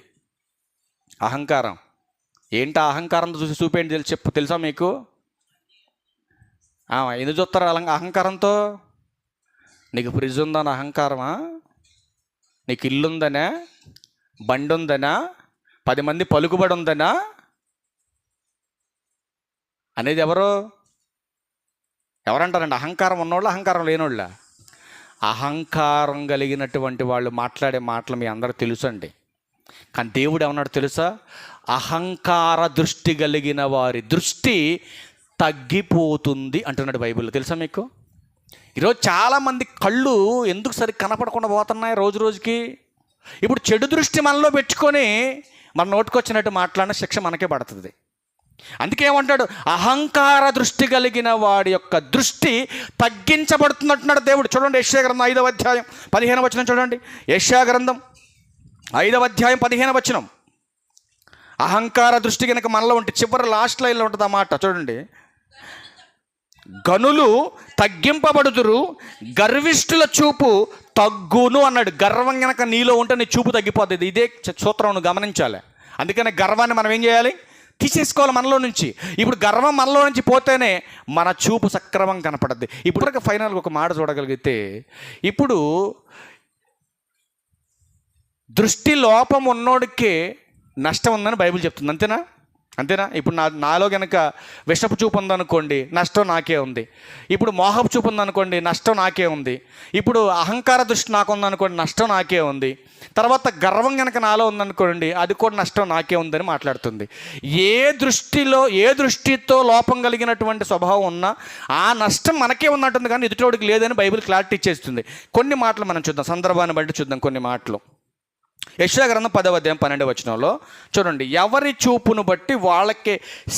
అహంకారం ఏంటి? అహంకారంతో చూపేంటి తెలుసా మీకు? ఎందుకు చూస్తారు అహంకారంతో? నీకు ఫ్రిడ్జ్ ఉందని అహంకారమా? నీకు ఇల్లు ఉందనా, బండి ఉందనా, 10 మంది పలుకుబడి ఉందనా అనేది ఎవరంటారండి? అహంకారం ఉన్నోళ్ళ, అహంకారం లేనోళ్ళ? అహంకారం కలిగినటువంటి వాళ్ళు మాట్లాడే మాటలు మీ అందరూ తెలుసు అండి. కానీ దేవుడు ఏమన్నాడు తెలుసా? అహంకార దృష్టి కలిగిన వారి దృష్టి తగ్గిపోతుంది అంటున్నాడు బైబిల్లో. తెలుసా మీకు? ఈరోజు చాలామంది కళ్ళు ఎందుకు సరిగ్గా కనపడకుండా పోతున్నాయి రోజు రోజుకి. ఇప్పుడు చెడు దృష్టి మనలో పెట్టుకొని మన నోటికొచ్చినట్టు మాట్లాడిన శిక్ష మనకే పడుతుంది. అందుకే ఏమంటాడు? అహంకార దృష్టి కలిగిన వాడి యొక్క దృష్టి తగ్గించబడుతున్నట్టున్నాడు దేవుడు. చూడండి యెషయా గ్రంథం 5వ అధ్యాయం 15వ వచనం చూడండి. యెషయా గ్రంథం 5వ అధ్యాయం 15వ వచనం. అహంకార దృష్టి కనుక మనలో ఉంటే చివరి లాస్ట్ లైన్లో ఉంటుంది ఆ మాట చూడండి. గనులు తగ్గింపబడుదురు, గర్విష్ఠుల చూపు తగ్గును అన్నాడు. గర్వం కనుక నీలో ఉంటే నీ చూపు తగ్గిపోతుంది. ఇదే సూత్రం నువ్వు గమనించాలి. అందుకనే గర్వాన్ని మనం ఏం చేయాలి? తీసేసుకోవాలి మనలో నుంచి. ఇప్పుడు గర్వం మనలో నుంచి పోతేనే మన చూపు సక్రమం కనపడద్ది. ఇప్పుడు ఫైనల్గా ఒక మాట చూడగలిగితే, ఇప్పుడు దృష్టి లోపం ఉన్నోడికే నష్టం ఉందని బైబిల్ చెప్తుంది. అంతేనా? అంతేనా? ఇప్పుడు నాలో కనుక విషపు చూపు ఉందనుకోండి, నష్టం నాకే ఉంది. ఇప్పుడు మోహపు చూపు ఉందనుకోండి, నష్టం నాకే ఉంది. ఇప్పుడు అహంకార దృష్టి నాకు ఉందనుకోండి, నష్టం నాకే ఉంది. తర్వాత గర్వం కనుక నాలో ఉందనుకోండి, అది కూడా నష్టం నాకే ఉందని మాట్లాడుతుంది. ఏ దృష్టితో లోపం కలిగినటువంటి స్వభావం ఉన్నా ఆ నష్టం మనకే ఉన్నట్టుంది, కానీ ఎదుటోడికి లేదని బైబిల్ క్లారిటీ ఇచ్చేస్తుంది. కొన్ని మాటలు మనం చూద్దాం, సందర్భాన్ని బట్టి చూద్దాం కొన్ని మాటలు. యెషయా గ్రంథం 10వ అధ్యాయం 12వ వచనంలో చూడండి, ఎవరి చూపును బట్టి వాళ్ళకి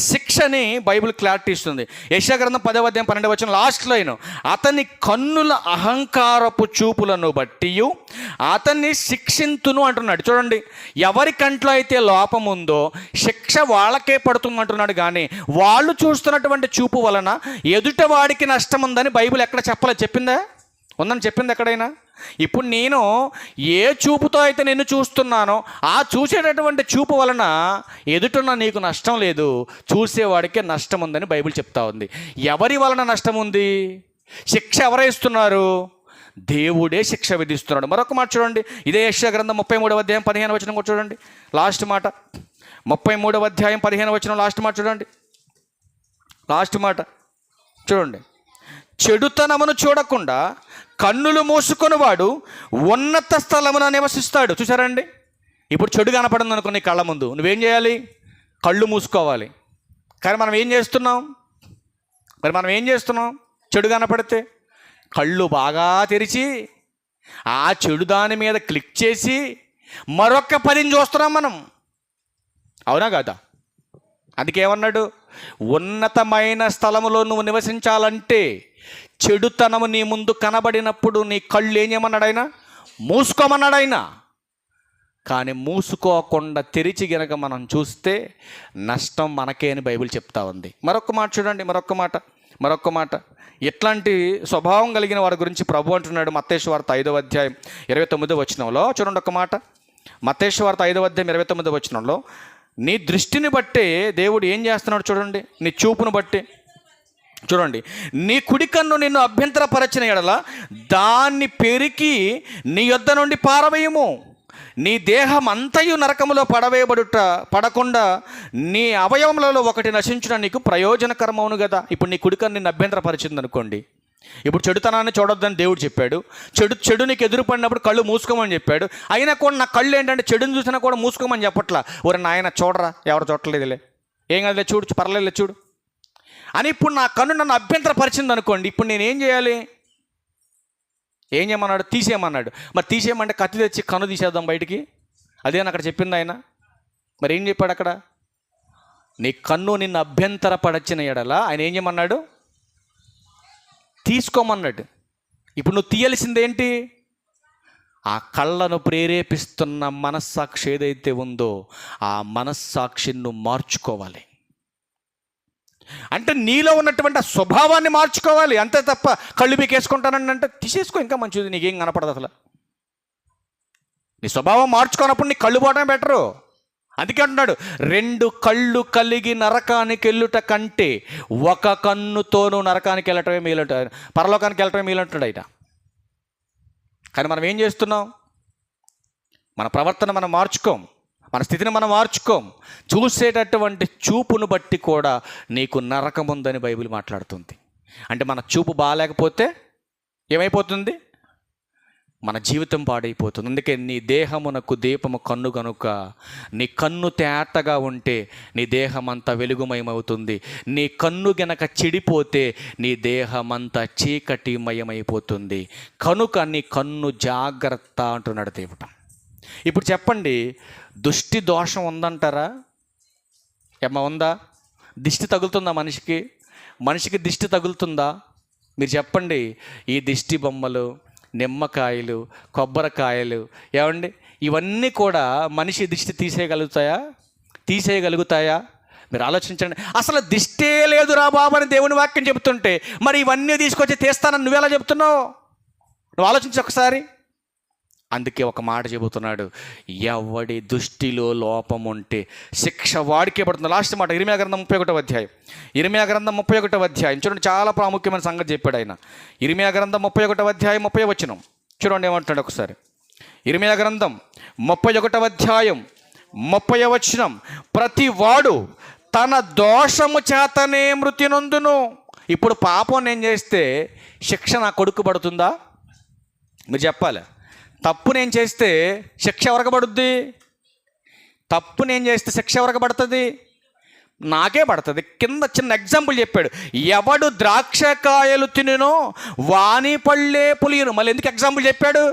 శిక్షని బైబిల్ క్లారిటీ ఇస్తుంది. యెషయా గ్రంథం 10వ అధ్యాయం 12వ వచనం లాస్ట్ లైన్, అతని కన్నుల అహంకారపు చూపులను బట్టి అతన్ని శిక్షింతును అంటున్నాడు. చూడండి, ఎవరి కంట్లో అయితే లోపం ఉందో శిక్ష వాళ్ళకే పడుతుంది అంటున్నాడు, కానీ వాళ్ళు చూస్తున్నటువంటి చూపు వలన ఎదుటవాడికి నష్టం ఉందని బైబిల్ ఎక్కడ చెప్పలేదు. చెప్పిందా? ఉందని చెప్పింది ఎక్కడైనా? ఇప్పుడు నేను ఏ చూపుతో అయితే నిన్ను చూస్తున్నానో ఆ చూసేటటువంటి చూపు వలన ఎదుటున్న నీకు నష్టం లేదు, చూసేవాడికే నష్టం ఉందని బైబిల్ చెప్తా ఉంది. ఎవరి వలన నష్టం ఉంది? శిక్ష ఎవరేస్తున్నారు? దేవుడే శిక్ష విధిస్తున్నాడు. మరొక మాట చూడండి, ఇదే యెషయా గ్రంథం 33వ అధ్యాయం 15వ వచనం కూడా చూడండి. లాస్ట్ మాట, 33వ అధ్యాయం 15వ వచనం లాస్ట్ మాట చూడండి. లాస్ట్ మాట చూడండి, చెడుతనమును చూడకుండా కన్నులు మూసుకొని వాడు ఉన్నత స్థలమున నివసిస్తాడు. చూసారండి, ఇప్పుడు చెడు కనపడింది అనుకో నీ కళ్ళ ముందు, నువ్వేం చేయాలి? కళ్ళు మూసుకోవాలి. కానీ మనం ఏం చేస్తున్నాం? చెడు కనపడితే కళ్ళు బాగా తెరిచి ఆ చెడు దాని మీద క్లిక్ చేసి మరొక 10 చూస్తున్నాం మనం. అవునా కాదా? అందుకేమన్నాడు? ఉన్నతమైన స్థలములో నువ్వు నివసించాలంటే చెడుతనము నీ ముందు కనబడినప్పుడు నీ కళ్ళు ఏం చేయమన్నాడు ఆయన? మూసుకోమన్నాడు ఆయన. కానీ మూసుకోకుండా తెరిచి గనక మనం చూస్తే నష్టం మనకే అని బైబిల్ చెప్తా ఉంది. మరొక మాట చూడండి, మరొక మాట. ఇట్లాంటి స్వభావం కలిగిన వారి గురించి ప్రభు అంటున్నాడు మత్తయి సువార్త 5వ అధ్యాయం 29వ వచనంలో. చూడండి ఒక మాట, మత్తయి సువార్త 5వ అధ్యాయం 29వ వచనంలో, నీ దృష్టిని బట్టే దేవుడు ఏం చేస్తున్నాడు చూడండి, నీ చూపును బట్టి. చూడండి, నీ కుడి కన్ను నిన్ను అభ్యంతరపరచిన ఎడల దాన్ని పెరికి నీ యొద్ద నుండి పారవేయము. నీ దేహం అంతయు నరకములో పడకుండా నీ అవయవములలో ఒకటి నశించడం నీకు ప్రయోజనకరమవును కదా. ఇప్పుడు నీ కుడి కన్ను నిన్ను అభ్యంతరపరిచింది అనుకోండి, ఇప్పుడు చెడుతనాన్ని చూడొద్దని దేవుడు చెప్పాడు. చెడు నీకు ఎదురుపడినప్పుడు కళ్ళు మూసుకోమని చెప్పాడు. అయినా కూడా నా కళ్ళు ఏంటంటే చెడుని చూసినా కూడా మూసుకోమని చెప్పట్లా. ఒరే నాయన చూడరా, ఎవరు చూడలేదులే, ఏం కదలే, చూడు, పర్లేదులే చూడు అని. ఇప్పుడు నా కన్ను నన్ను అభ్యంతరపరిచింది అనుకోండి, ఇప్పుడు నేను ఏం చేయాలి? ఏం చేయమన్నాడు? తీసేయమన్నాడు. మరి తీసేయమంటే కత్తి తెచ్చి కన్ను తీసేద్దాం బయటికి, అదేనా అక్కడ చెప్పింది ఆయన? మరి ఏం చెప్పాడు అక్కడ? నీ కన్ను నిన్ను అభ్యంతరపరచిన ఎడల ఆయన ఏం చేయమన్నాడు? తీసుకోమన్నాడు. ఇప్పుడు నువ్వు తీయాల్సిందేంటి? ఆ కళ్ళను ప్రేరేపిస్తున్న మనస్సాక్షి ఏదైతే ఉందో ఆ మనస్సాక్షిని నువ్వు మార్చుకోవాలి. అంటే నీలో ఉన్నటువంటి ఆ స్వభావాన్ని మార్చుకోవాలి, అంతే తప్ప కళ్ళు పీకేసుకుంటానని అంటే తీసేసుకో, ఇంకా మంచిది, నీకేం కనపడదు అసలు. నీ స్వభావం మార్చుకున్నప్పుడు నీ కళ్ళు పోవడం బెటరు. అందుకే అంటున్నాడు, 2 కళ్ళు కలిగి నరకానికి వెళ్ళుట కంటే ఒక కన్నుతోనూ నరకానికి వెళ్ళటమే మేలుంటాడు, పరలోకానికి వెళ్ళటమే మేలుంటాడు ఆయన. కానీ మనం ఏం చేస్తున్నాం? మన ప్రవర్తన మనం మార్చుకోం, మన స్థితిని మనం మార్చుకోం. చూసేటటువంటి చూపును బట్టి కూడా నీకు నరకం ఉందని బైబిల్ మాట్లాడుతుంది. అంటే మన చూపు బాగాలేకపోతే ఏమైపోతుంది? మన జీవితం పాడైపోతుంది. అందుకే నీ దేహమునకు దీపము కన్ను కనుక నీ కన్ను తేటగా ఉంటే నీ దేహం అంతా వెలుగుమయమవుతుంది. నీ కన్ను గనక చెడిపోతే నీ దేహమంతా చీకటిమయమైపోతుంది. కనుక నీ కన్ను జాగ్రత్త అంటున్నాడు దేవుడు. ఇప్పుడు చెప్పండి, దృష్టి దోషం ఉందంటారా? ఏమన్నా ఉందా? దిష్టి తగులుతుందా మనిషికి దిష్టి తగులుతుందా? మీరు చెప్పండి. ఈ దిష్టి బొమ్మలు, నిమ్మకాయలు, కొబ్బరికాయలు, ఏమండి, ఇవన్నీ కూడా మనిషి దిష్టి తీసేయగలుగుతాయా? మీరు ఆలోచించండి. అసలు దిష్టే లేదురా బాబు అని దేవుని వాక్యం చెబుతుంటే మరి ఇవన్నీ తీసుకొచ్చి తీస్తానని నువ్వెలా చెప్తున్నావు? నువ్వు ఆలోచించు ఒకసారి. అందుకే ఒక మాట చెబుతున్నాడు, ఎవడి దృష్టిలో లోపం ఉంటే శిక్ష వాడికే పడుతుంది. లాస్ట్ మాట ఇర్మియా గ్రంథం 31వ అధ్యాయం చూడండి, చాలా ప్రాముఖ్యమైన సంగతి చెప్పాడు ఆయన. ఇర్మియా గ్రంథం 31వ అధ్యాయం 30వ వచనం చూడండి ఏమంటున్నాడు ఒకసారి. ఇర్మియా గ్రంథం 31వ అధ్యాయం 30వ వచనం, ప్రతి వాడు తన దోషము చేతనే మృతి నొందును. ఇప్పుడు పాపం నేను చేస్తే శిక్ష నా కొడుకు పడుతుందా? మీరు చెప్పాలి. తప్పు నేను చేస్తే శిక్ష ఎవరికి పడుద్ది? తప్పు నేను చేస్తే శిక్ష ఎవరికి పడుతుంది? నాకే పడుతుంది. కింద చిన్న ఎగ్జాంపుల్ చెప్పాడు, ఎవడు ద్రాక్షకాయలు తినో వాని పళ్ళే పులియను. మళ్ళీ ఎందుకు ఎగ్జాంపుల్ చెప్పాడు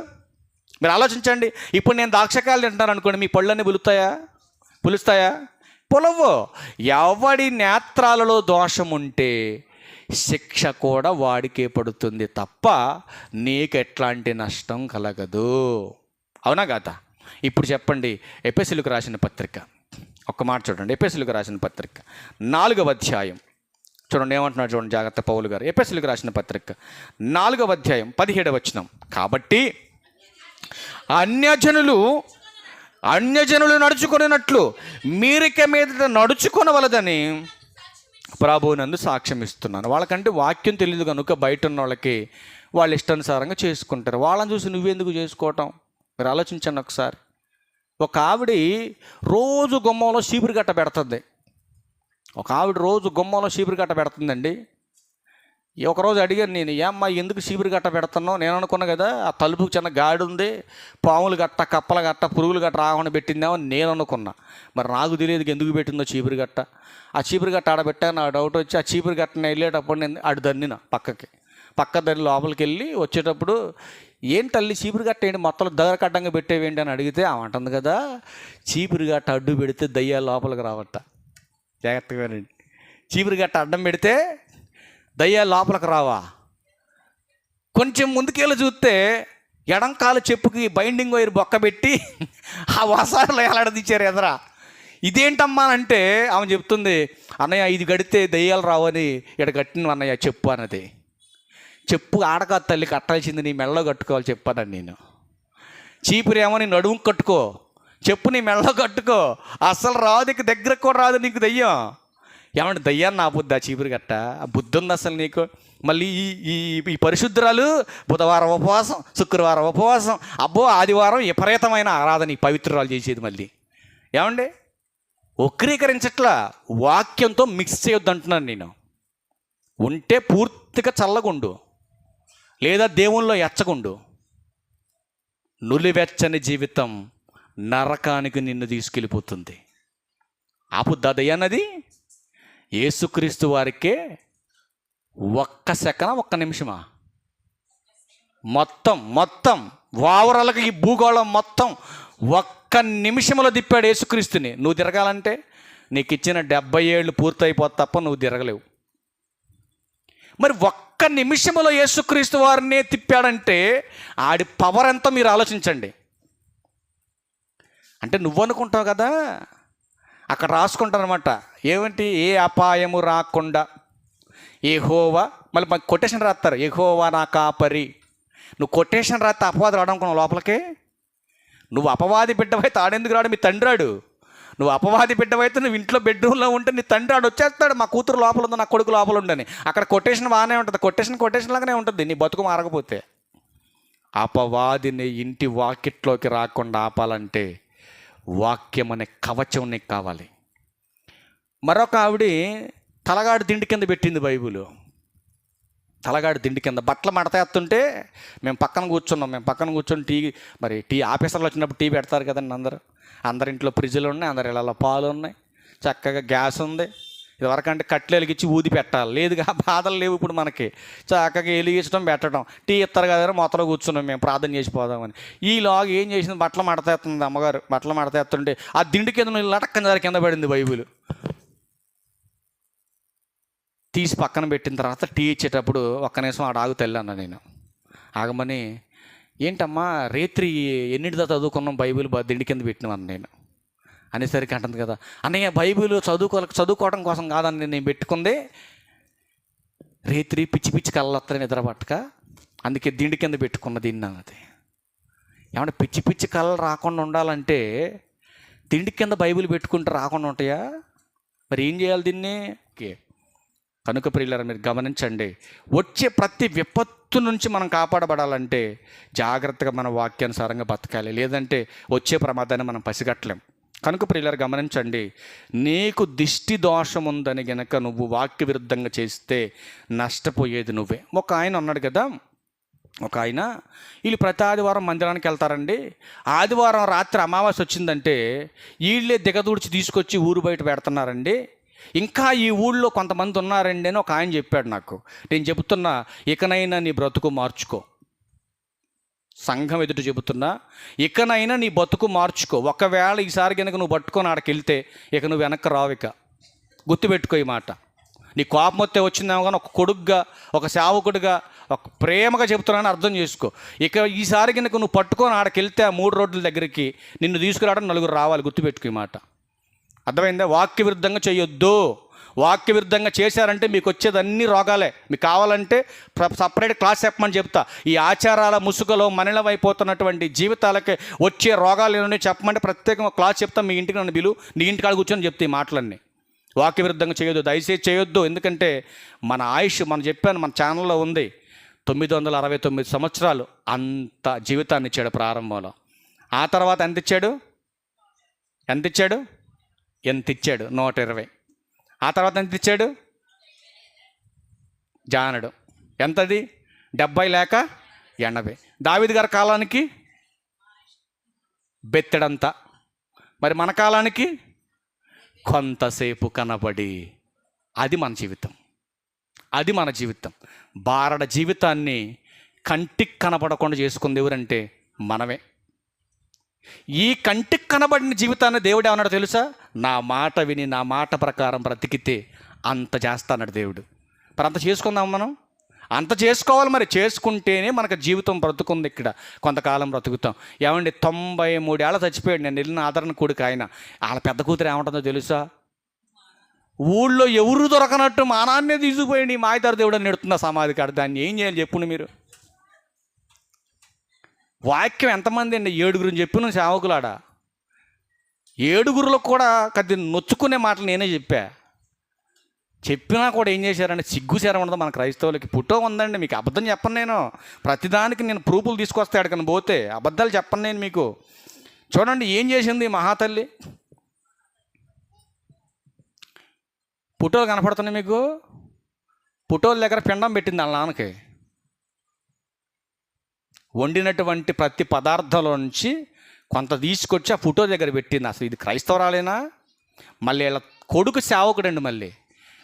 మీరు ఆలోచించండి. ఇప్పుడు నేను ద్రాక్షకాయలు తింటాను అనుకోండి, మీ పళ్ళన్నీ పులుస్తాయా? పులవు. ఎవడి నేత్రాలలో దోషం ఉంటే శిక్ష కూడా వాడికే పడుతుంది తప్ప నీకు ఎట్లాంటి నష్టం కలగదు. అవునా కాదా? ఇప్పుడు చెప్పండి, ఎఫెసీయులకు రాసిన పత్రిక ఒక్క మాట చూడండి. ఎఫెసీయులకు రాసిన పత్రిక 4వ అధ్యాయం చూడండి, ఏమంటున్నాడు చూడండి జాగ్రత్త పౌలు గారు. ఎఫెసీయులకు రాసిన పత్రిక 4వ అధ్యాయం 17వ వచనం. కాబట్టి అన్యజనులు నడుచుకున్నట్లు మీరిక మీద నడుచుకొనవలదని ప్రభువునందు సాక్ష్యం ఇస్తున్నాను. వాళ్ళకంటే వాక్యం తెలియదు కనుక బయట ఉన్న వాళ్ళకి వాళ్ళు ఇష్టానుసారంగా చేసుకుంటారు. వాళ్ళని చూసి నువ్వెందుకు చేసుకోవటం? మీరు ఆలోచించండి ఒకసారి. ఒక ఆవిడ రోజు గుమ్మంలో చీపురు గట్ట పెడుతుంది. పెడుతుందండి. ఒకరోజు అడిగాను నేను, ఏమ్మా ఎందుకు చీపురు గట్ట పెడుతున్నావు? నేను అనుకున్నా కదా ఆ తలుపుకు చిన్న గాడి ఉంది, పాములు గట్ట, కప్పల గట్ట, పురుగులు గట్ట రాకుండా పెట్టిందేమో నేను అనుకున్నా. మరి నాకు తెలియదు ఎందుకు పెట్టిందో చీపురు గట్ట. ఆ చీపురు గట్ట ఆడబెట్టా, నా డౌట్ వచ్చి ఆ చీపురు గట్టని వెళ్ళేటప్పుడు నేను దన్నిన పక్క దాని లోపలికి వెళ్ళి వచ్చేటప్పుడు, ఏం తల్లి చీపురు గట్ట ఏంటి మొత్తం దగ్గరకు అడ్డంగా పెట్టేవేంటి అని అడిగితే అంటుంది కదా, చీపురు గట్ట అడ్డు పెడితే దయ్యాలు లోపలికి రావట. జాగ్రత్తగా చీపురు గట్ట అడ్డం పెడితే దయ్యాలు లోపలికి రావా? కొంచెం ముందుకెళ్ళి చూస్తే ఎడంకాలు చెప్పుకి బైండింగ్ వైర్ బొక్క పెట్టి ఆ వసారులో ఎలాడదీచ్చారు ఎదరా. ఇదేంటమ్మా అంటే ఆమె చెప్తుంది, అన్నయ్య ఇది కడితే దయ్యాలు రావని ఇక్కడ కట్టిన అన్నయ్య చెప్పు అన్నది. చెప్పు ఆడకా తల్లి కట్టాల్సింది నీ మెళ్ళలో కట్టుకోవాలి చెప్పాను నేను. చీపురేమో నీ నడుము కట్టుకో, చెప్పు నీ మెళ్ళలో కట్టుకో. అసలు రాదు, నీకు దగ్గరకు కూడా రాదు నీకు దయ్యం. ఏమంటే దయ్యాన్ని నా బుద్ధి ఆ చీపురు గట్ట ఆ బుద్ధి ఉంది అసలు నీకు? మళ్ళీ ఈ పరిశుద్ధురాలు బుధవారం ఉపవాసం, శుక్రవారం ఉపవాసం, అబ్బో ఆదివారం విపరీతమైన ఆరాధన ఈ పవిత్రురాలు చేసేది. మళ్ళీ ఏమండి వక్రీకరించట్లా, వాక్యంతో మిక్స్ చేయొద్దు అంటున్నాను నేను. ఉంటే పూర్తిగా చల్లగుండు, లేదా దేవుల్లో ఎచ్చగుండు. నులివెచ్చని జీవితం నరకానికి నిన్ను తీసుకెళ్ళిపోతుంది. ఆపుద్దా దయ్యాన్నది? యేసుక్రీస్తు వారికే ఒక్క సెకన, ఒక్క నిమిషమా మొత్తం వావరాలకు ఈ భూగోళం మొత్తం ఒక్క నిమిషంలో తిప్పాడు యేసుక్రీస్తుని. నువ్వు తిరగాలంటే నీకు ఇచ్చిన 70 ఏళ్ళు పూర్తయిపోతే తప్ప నువ్వు తిరగలేవు. మరి ఒక్క నిమిషంలో యేసుక్రీస్తు వారినే తిప్పాడంటే ఆడి పవర్ ఎంతో మీరు ఆలోచించండి. అంటే నువ్వు అనుకుంటావు కదా, అక్కడ రాసుకుంటాను అనమాట, ఏమిటి? ఏ అపాయము రాకుండా యెహోవా, మళ్ళీ మాకు కొటేషన్ రాస్తారు, యెహోవా నా కాపరి. నువ్వు కొటేషన్ రాస్తే అపవాది రావడం లోపలికి. నువ్వు అపవాది బిడ్డవైతే ఆడెందుకు రాడు? మీ తండ్రి రాడు. నువ్వు అపవాది బిడ్డవైతే నువ్వు ఇంట్లో బెడ్రూమ్లో ఉంటే నీ తండ్రి ఆడు వచ్చేస్తాడు, మా కూతురు లోపల ఉందో, నా కొడుకు లోపల ఉండని. అక్కడ కొటేషన్ బాగానే ఉంటుంది, కొటేషన్ లాగానే ఉంటుంది. నీ బతుకు మారకపోతే అపవాదిని ఇంటి వాకిట్లోకి రాకుండా ఆపాలంటే వాక్యం అనే కవచం నీకు కావాలి. మరొక ఆవిడ తలగాడు దిండి కింద పెట్టింది బైబిల్. తలగాడు దిండి కింద బట్టలు మడతేస్తుంటే మేము పక్కన కూర్చొని టీ ఆఫీసర్లు వచ్చినప్పుడు టీ పెడతారు కదండి. అందరి ఇంట్లో ఫ్రిడ్జ్లు ఉన్నాయి, అందరి ఇళ్ళలో పాలు ఉన్నాయి, చక్కగా గ్యాస్ ఉంది. ఇదివరకంటే కట్టెలు వెలిగించి ఊది పెట్టాలి, లేదుగా బాధలు లేవు ఇప్పుడు మనకి. చక్కగా వెలిగించడం పెట్టడం, టీ ఇస్తారు కదా మొత్తలో కూర్చున్నాం మేము ప్రార్థన చేసిపోదామని. ఈలోగా ఏం చేసింది, బట్టలు మడతేస్తుంది అమ్మగారు. బట్టలు మడతేస్తుంటే ఆ దిండి కింద లటక్కన కింద పడింది బైబిల్. తీసి పక్కన పెట్టిన తర్వాత టీ ఇచ్చేటప్పుడు ఒక్క నిమిషం ఆడ ఆగు తెల్లి అన్న నేను. ఆగమని, ఏంటమ్మా రేత్రి ఎన్నిటిదా చదువుకున్నాం బైబిల్ దిండి కింద పెట్టినామని నేను అనేసరికి అంటుంది కదా, అన్నయ్య బైబిల్ చదువుకోవడం కోసం కాదని నేను పెట్టుకుంది, రేత్రి పిచ్చి కళ్ళొస్తాయి నిద్ర పట్టక, అందుకే దిండి కింద పెట్టుకున్న దీన్ని అన్నది. ఏమంటే పిచ్చి కళ్ళు రాకుండా ఉండాలంటే దిండి కింద బైబిల్ పెట్టుకుంటే రాకుండా ఉంటాయా? మరి ఏం చేయాలి దీన్ని? కనుక ప్రియులారా మీరు గమనించండి, వచ్చే ప్రతి విపత్తు నుంచి మనం కాపాడబడాలంటే జాగ్రత్తగా మన వాక్యానుసారంగా బతకాలి. లేదంటే వచ్చే ప్రమాదాన్ని మనం పసిగట్టలేం. కనుక ప్రియులారా గమనించండి, నీకు దిష్టి దోషం ఉందని గనక నువ్వు వాక్య విరుద్ధంగా చేస్తే నష్టపోయేది నువ్వే. ఒక ఆయన ఉన్నాడు కదా, ఒక ఆయన వీళ్ళు ప్రతి ఆదివారం మందిరానికి వెళ్తారండి. ఆదివారం రాత్రి అమావాస్య వచ్చిందంటే వీళ్ళే దిగదూడ్చి తీసుకొచ్చి ఊరు బయట పెడుతున్నారండి. ఇంకా ఈ ఊళ్ళో కొంతమంది ఉన్నారండి అని ఒక ఆయన చెప్పాడు నాకు. నేను చెబుతున్నా, ఇకనైనా నీ బ్రతుకు మార్చుకో. సంఘం ఎదుట చెబుతున్నా, ఇకనైనా నీ బతుకు మార్చుకో. ఒకవేళ ఈసారి కనుక నువ్వు పట్టుకొని ఆడికి వెళ్తే ఇక నువ్వు వెనక్కి రావు. ఇక గుర్తుపెట్టుకో ఈ మాట. నీ కోపం వస్తే వచ్చిందేమో కానీ ఒక కొడుగ్గా, ఒక సేవకుడిగా, ఒక ప్రేమగా చెబుతున్నానని అర్థం చేసుకో. ఇక ఈసారి కనుక నువ్వు పట్టుకొని ఆడికి వెళ్తే ఆ 3 రోడ్ల దగ్గరికి నిన్ను తీసుకురావడం 4 రావాలి. గుర్తుపెట్టుకో ఈ మాట. అర్థమైందా? వాక్య విరుద్ధంగా చేయొద్దు. వాక్య విరుద్ధంగా చేశారంటే మీకు వచ్చేది అన్ని రోగాలే. మీకు కావాలంటే సపరేట్ క్లాస్ చెప్పమని చెప్తా. ఈ ఆచారాల ముసుగులో మనిలమైపోతున్నటువంటి జీవితాలకి వచ్చే రోగాలు ఏమని చెప్పమంటే ప్రత్యేకంగా క్లాస్ చెప్తా. మీ ఇంటికి నన్ను బిలు, నీ ఇంటికాడ కూర్చొని చెప్తా ఈ మాటలన్నీ. వాక్య విరుద్ధంగా చేయొద్దు, దయచేసి చేయొద్దు. ఎందుకంటే మన ఆయుష్, మనం చెప్పాను, మన ఛానల్లో ఉంది, 969 సంవత్సరాలు. అంత జీవితాన్ని ఇచ్చాడు ప్రారంభంలో. ఆ తర్వాత ఎంత ఇచ్చాడు? 120. ఆ తర్వాత ఎంత ఇచ్చాడు? జానడు. ఎంతది? 70 లేక 80. దావీదు గారి కాలానికి బెత్తెడంతా. మరి మన కాలానికి కొంతసేపు కనబడి. అది మన జీవితం, అది మన జీవితం. బారడ జీవితాన్ని కంటికి కనపడకుండా చేసుకుంది ఎవరంటే మనమే. ఈ కంటికి కనబడిన జీవితాన్ని దేవుడు ఏమన్నాడు తెలుసా? నా మాట విని నా మాట ప్రకారం బ్రతికితే అంత చేస్తానడు దేవుడు. మరి అంత చేసుకుందాం మనం, అంత చేసుకోవాలి. మరి చేసుకుంటేనే మనకు జీవితం బ్రతుకుంది. ఇక్కడ కొంతకాలం బ్రతుకుతాం. ఏమండి, 93 ఏళ్ళ చచ్చిపోయాడు. నేను వెళ్ళిన ఆదరణ కొడుకు ఆయన. వాళ్ళ పెద్ద కూతురు ఏమంటుందో తెలుసా? ఊళ్ళో ఎవరు దొరకనట్టు మా నాన్నే తీసుకుపోయింది మాయదారు దేవుడు అని నెడుతున్నా సమాధి కాడ. దాన్ని ఏం చేయాలి చెప్పుండి మీరు? వాక్యం ఎంతమంది అండి? 7 చెప్పిన సేవకులాడ. 7 కూడా కొద్ది నొచ్చుకునే మాటలు నేనే చెప్పినా కూడా ఏం చేశారంటే సిగ్గుసేరం ఉండదు మన క్రైస్తవులకి. పుట్టో ఉందండి, మీకు అబద్ధం చెప్పను నేను. ప్రతిదానికి నేను ప్రూఫ్లు తీసుకొస్తే అక్కడికని పోతే అబద్ధాలు చెప్పను నేను మీకు. చూడండి ఏం చేసింది మహాతల్లి. పుట్టోలు కనపడుతున్నాయి మీకు. పుట్టోల దగ్గర పిండం పెట్టింది వాళ్ళ నాన్నకి. వండినటువంటి ప్రతి పదార్థంలో నుంచి కొంత తీసుకొచ్చి ఆ ఫోటో దగ్గర పెట్టింది. అసలు ఇది క్రైస్తవరాలేనా? మళ్ళీ వీళ్ళ కొడుకు సేవకుడండి. మళ్ళీ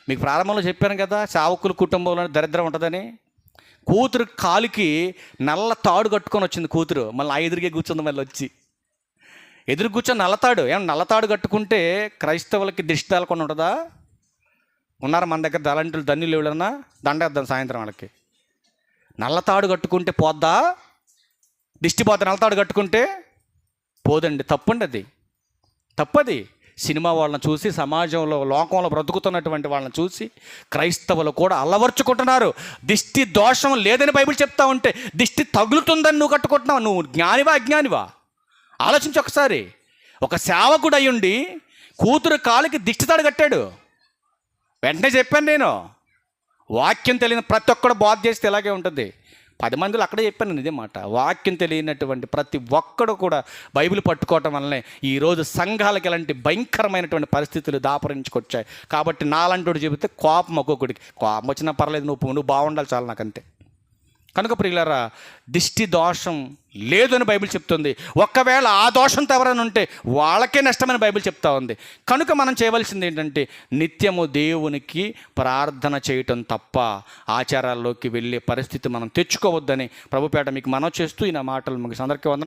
మీకు ప్రారంభంలో చెప్పాను కదా, సేవకుల కుటుంబంలో దరిద్రం ఉంటుందని. కూతురు కాలుకి నల్ల తాడు కట్టుకొని వచ్చింది కూతురు. మళ్ళీ ఆ ఎదురుగే కూర్చుంది. మళ్ళీ వచ్చి ఎదురు కూర్చొని నల్లతాడు. నల్లతాడు కట్టుకుంటే క్రైస్తవులకి దిష్టి తగలకుండా ఉంటుందా? ఉన్నారు మన దగ్గర దళంటులు, ధన్యులు ఎవరన్నా దండేద్దాం సాయంత్రం వాళ్ళకి. నల్లతాడు కట్టుకుంటే పోద్దా? దిష్టి పోతే నల్లతాడు కట్టుకుంటే పోదండి. తప్పండి, అది తప్పది. సినిమా వాళ్ళని చూసి, సమాజంలో లోకంలో బ్రతుకుతున్నటువంటి వాళ్ళని చూసి క్రైస్తవులు కూడా అల్లవర్చుకుంటున్నారు. దిష్టి దోషం లేదని బైబిల్ చెప్తా ఉంటే దిష్టి తగులుతుందని నువ్వు కట్టుకుంటున్నావు. నువ్వు జ్ఞానివా అజ్ఞానివా? ఆలోచించి ఒకసారి. ఒక సేవకుడు అయ్యుండి కూతురు కాలికి దిష్టి తాడు కట్టాడు. వెంటనే చెప్పాను నేను, వాక్యం తెలియని ప్రతి ఒక్కడు బాధ చేస్తే ఇలాగే ఉంటుంది. 10 మందిలో అక్కడే చెప్పాను నేను ఇదే మాట. వాక్యం తెలియనటువంటి ప్రతి ఒక్కడు కూడా బైబిల్ పట్టుకోవటం వల్లనే ఈరోజు సంఘాలకు ఇలాంటి భయంకరమైనటువంటి పరిస్థితులు దాపరించుకొచ్చాయి. కాబట్టి నాలంటోడు చెబితే కోపం, ఒక్కొక్కడికి కోపం వచ్చినా పర్లేదు, నువ్వు బాగుండాలి చాలు నాకంతే. కనుక ప్రియులారా, దిష్టి దోషం లేదని బైబిల్ చెప్తుంది. ఒకవేళ ఆ దోషంతో ఎవరైనా ఉంటే వాళ్ళకే నష్టమని బైబిల్ చెప్తా ఉంది. కనుక మనం చేయవలసింది ఏంటంటే నిత్యము దేవునికి ప్రార్థన చేయటం తప్ప ఆచారాల్లోకి వెళ్ళే పరిస్థితి మనం తెచ్చుకోవద్దని ప్రభుపేట మీకు మనవి చేస్తూ ఈ నా మాటలు మీకు అందరికీ వందనాలు.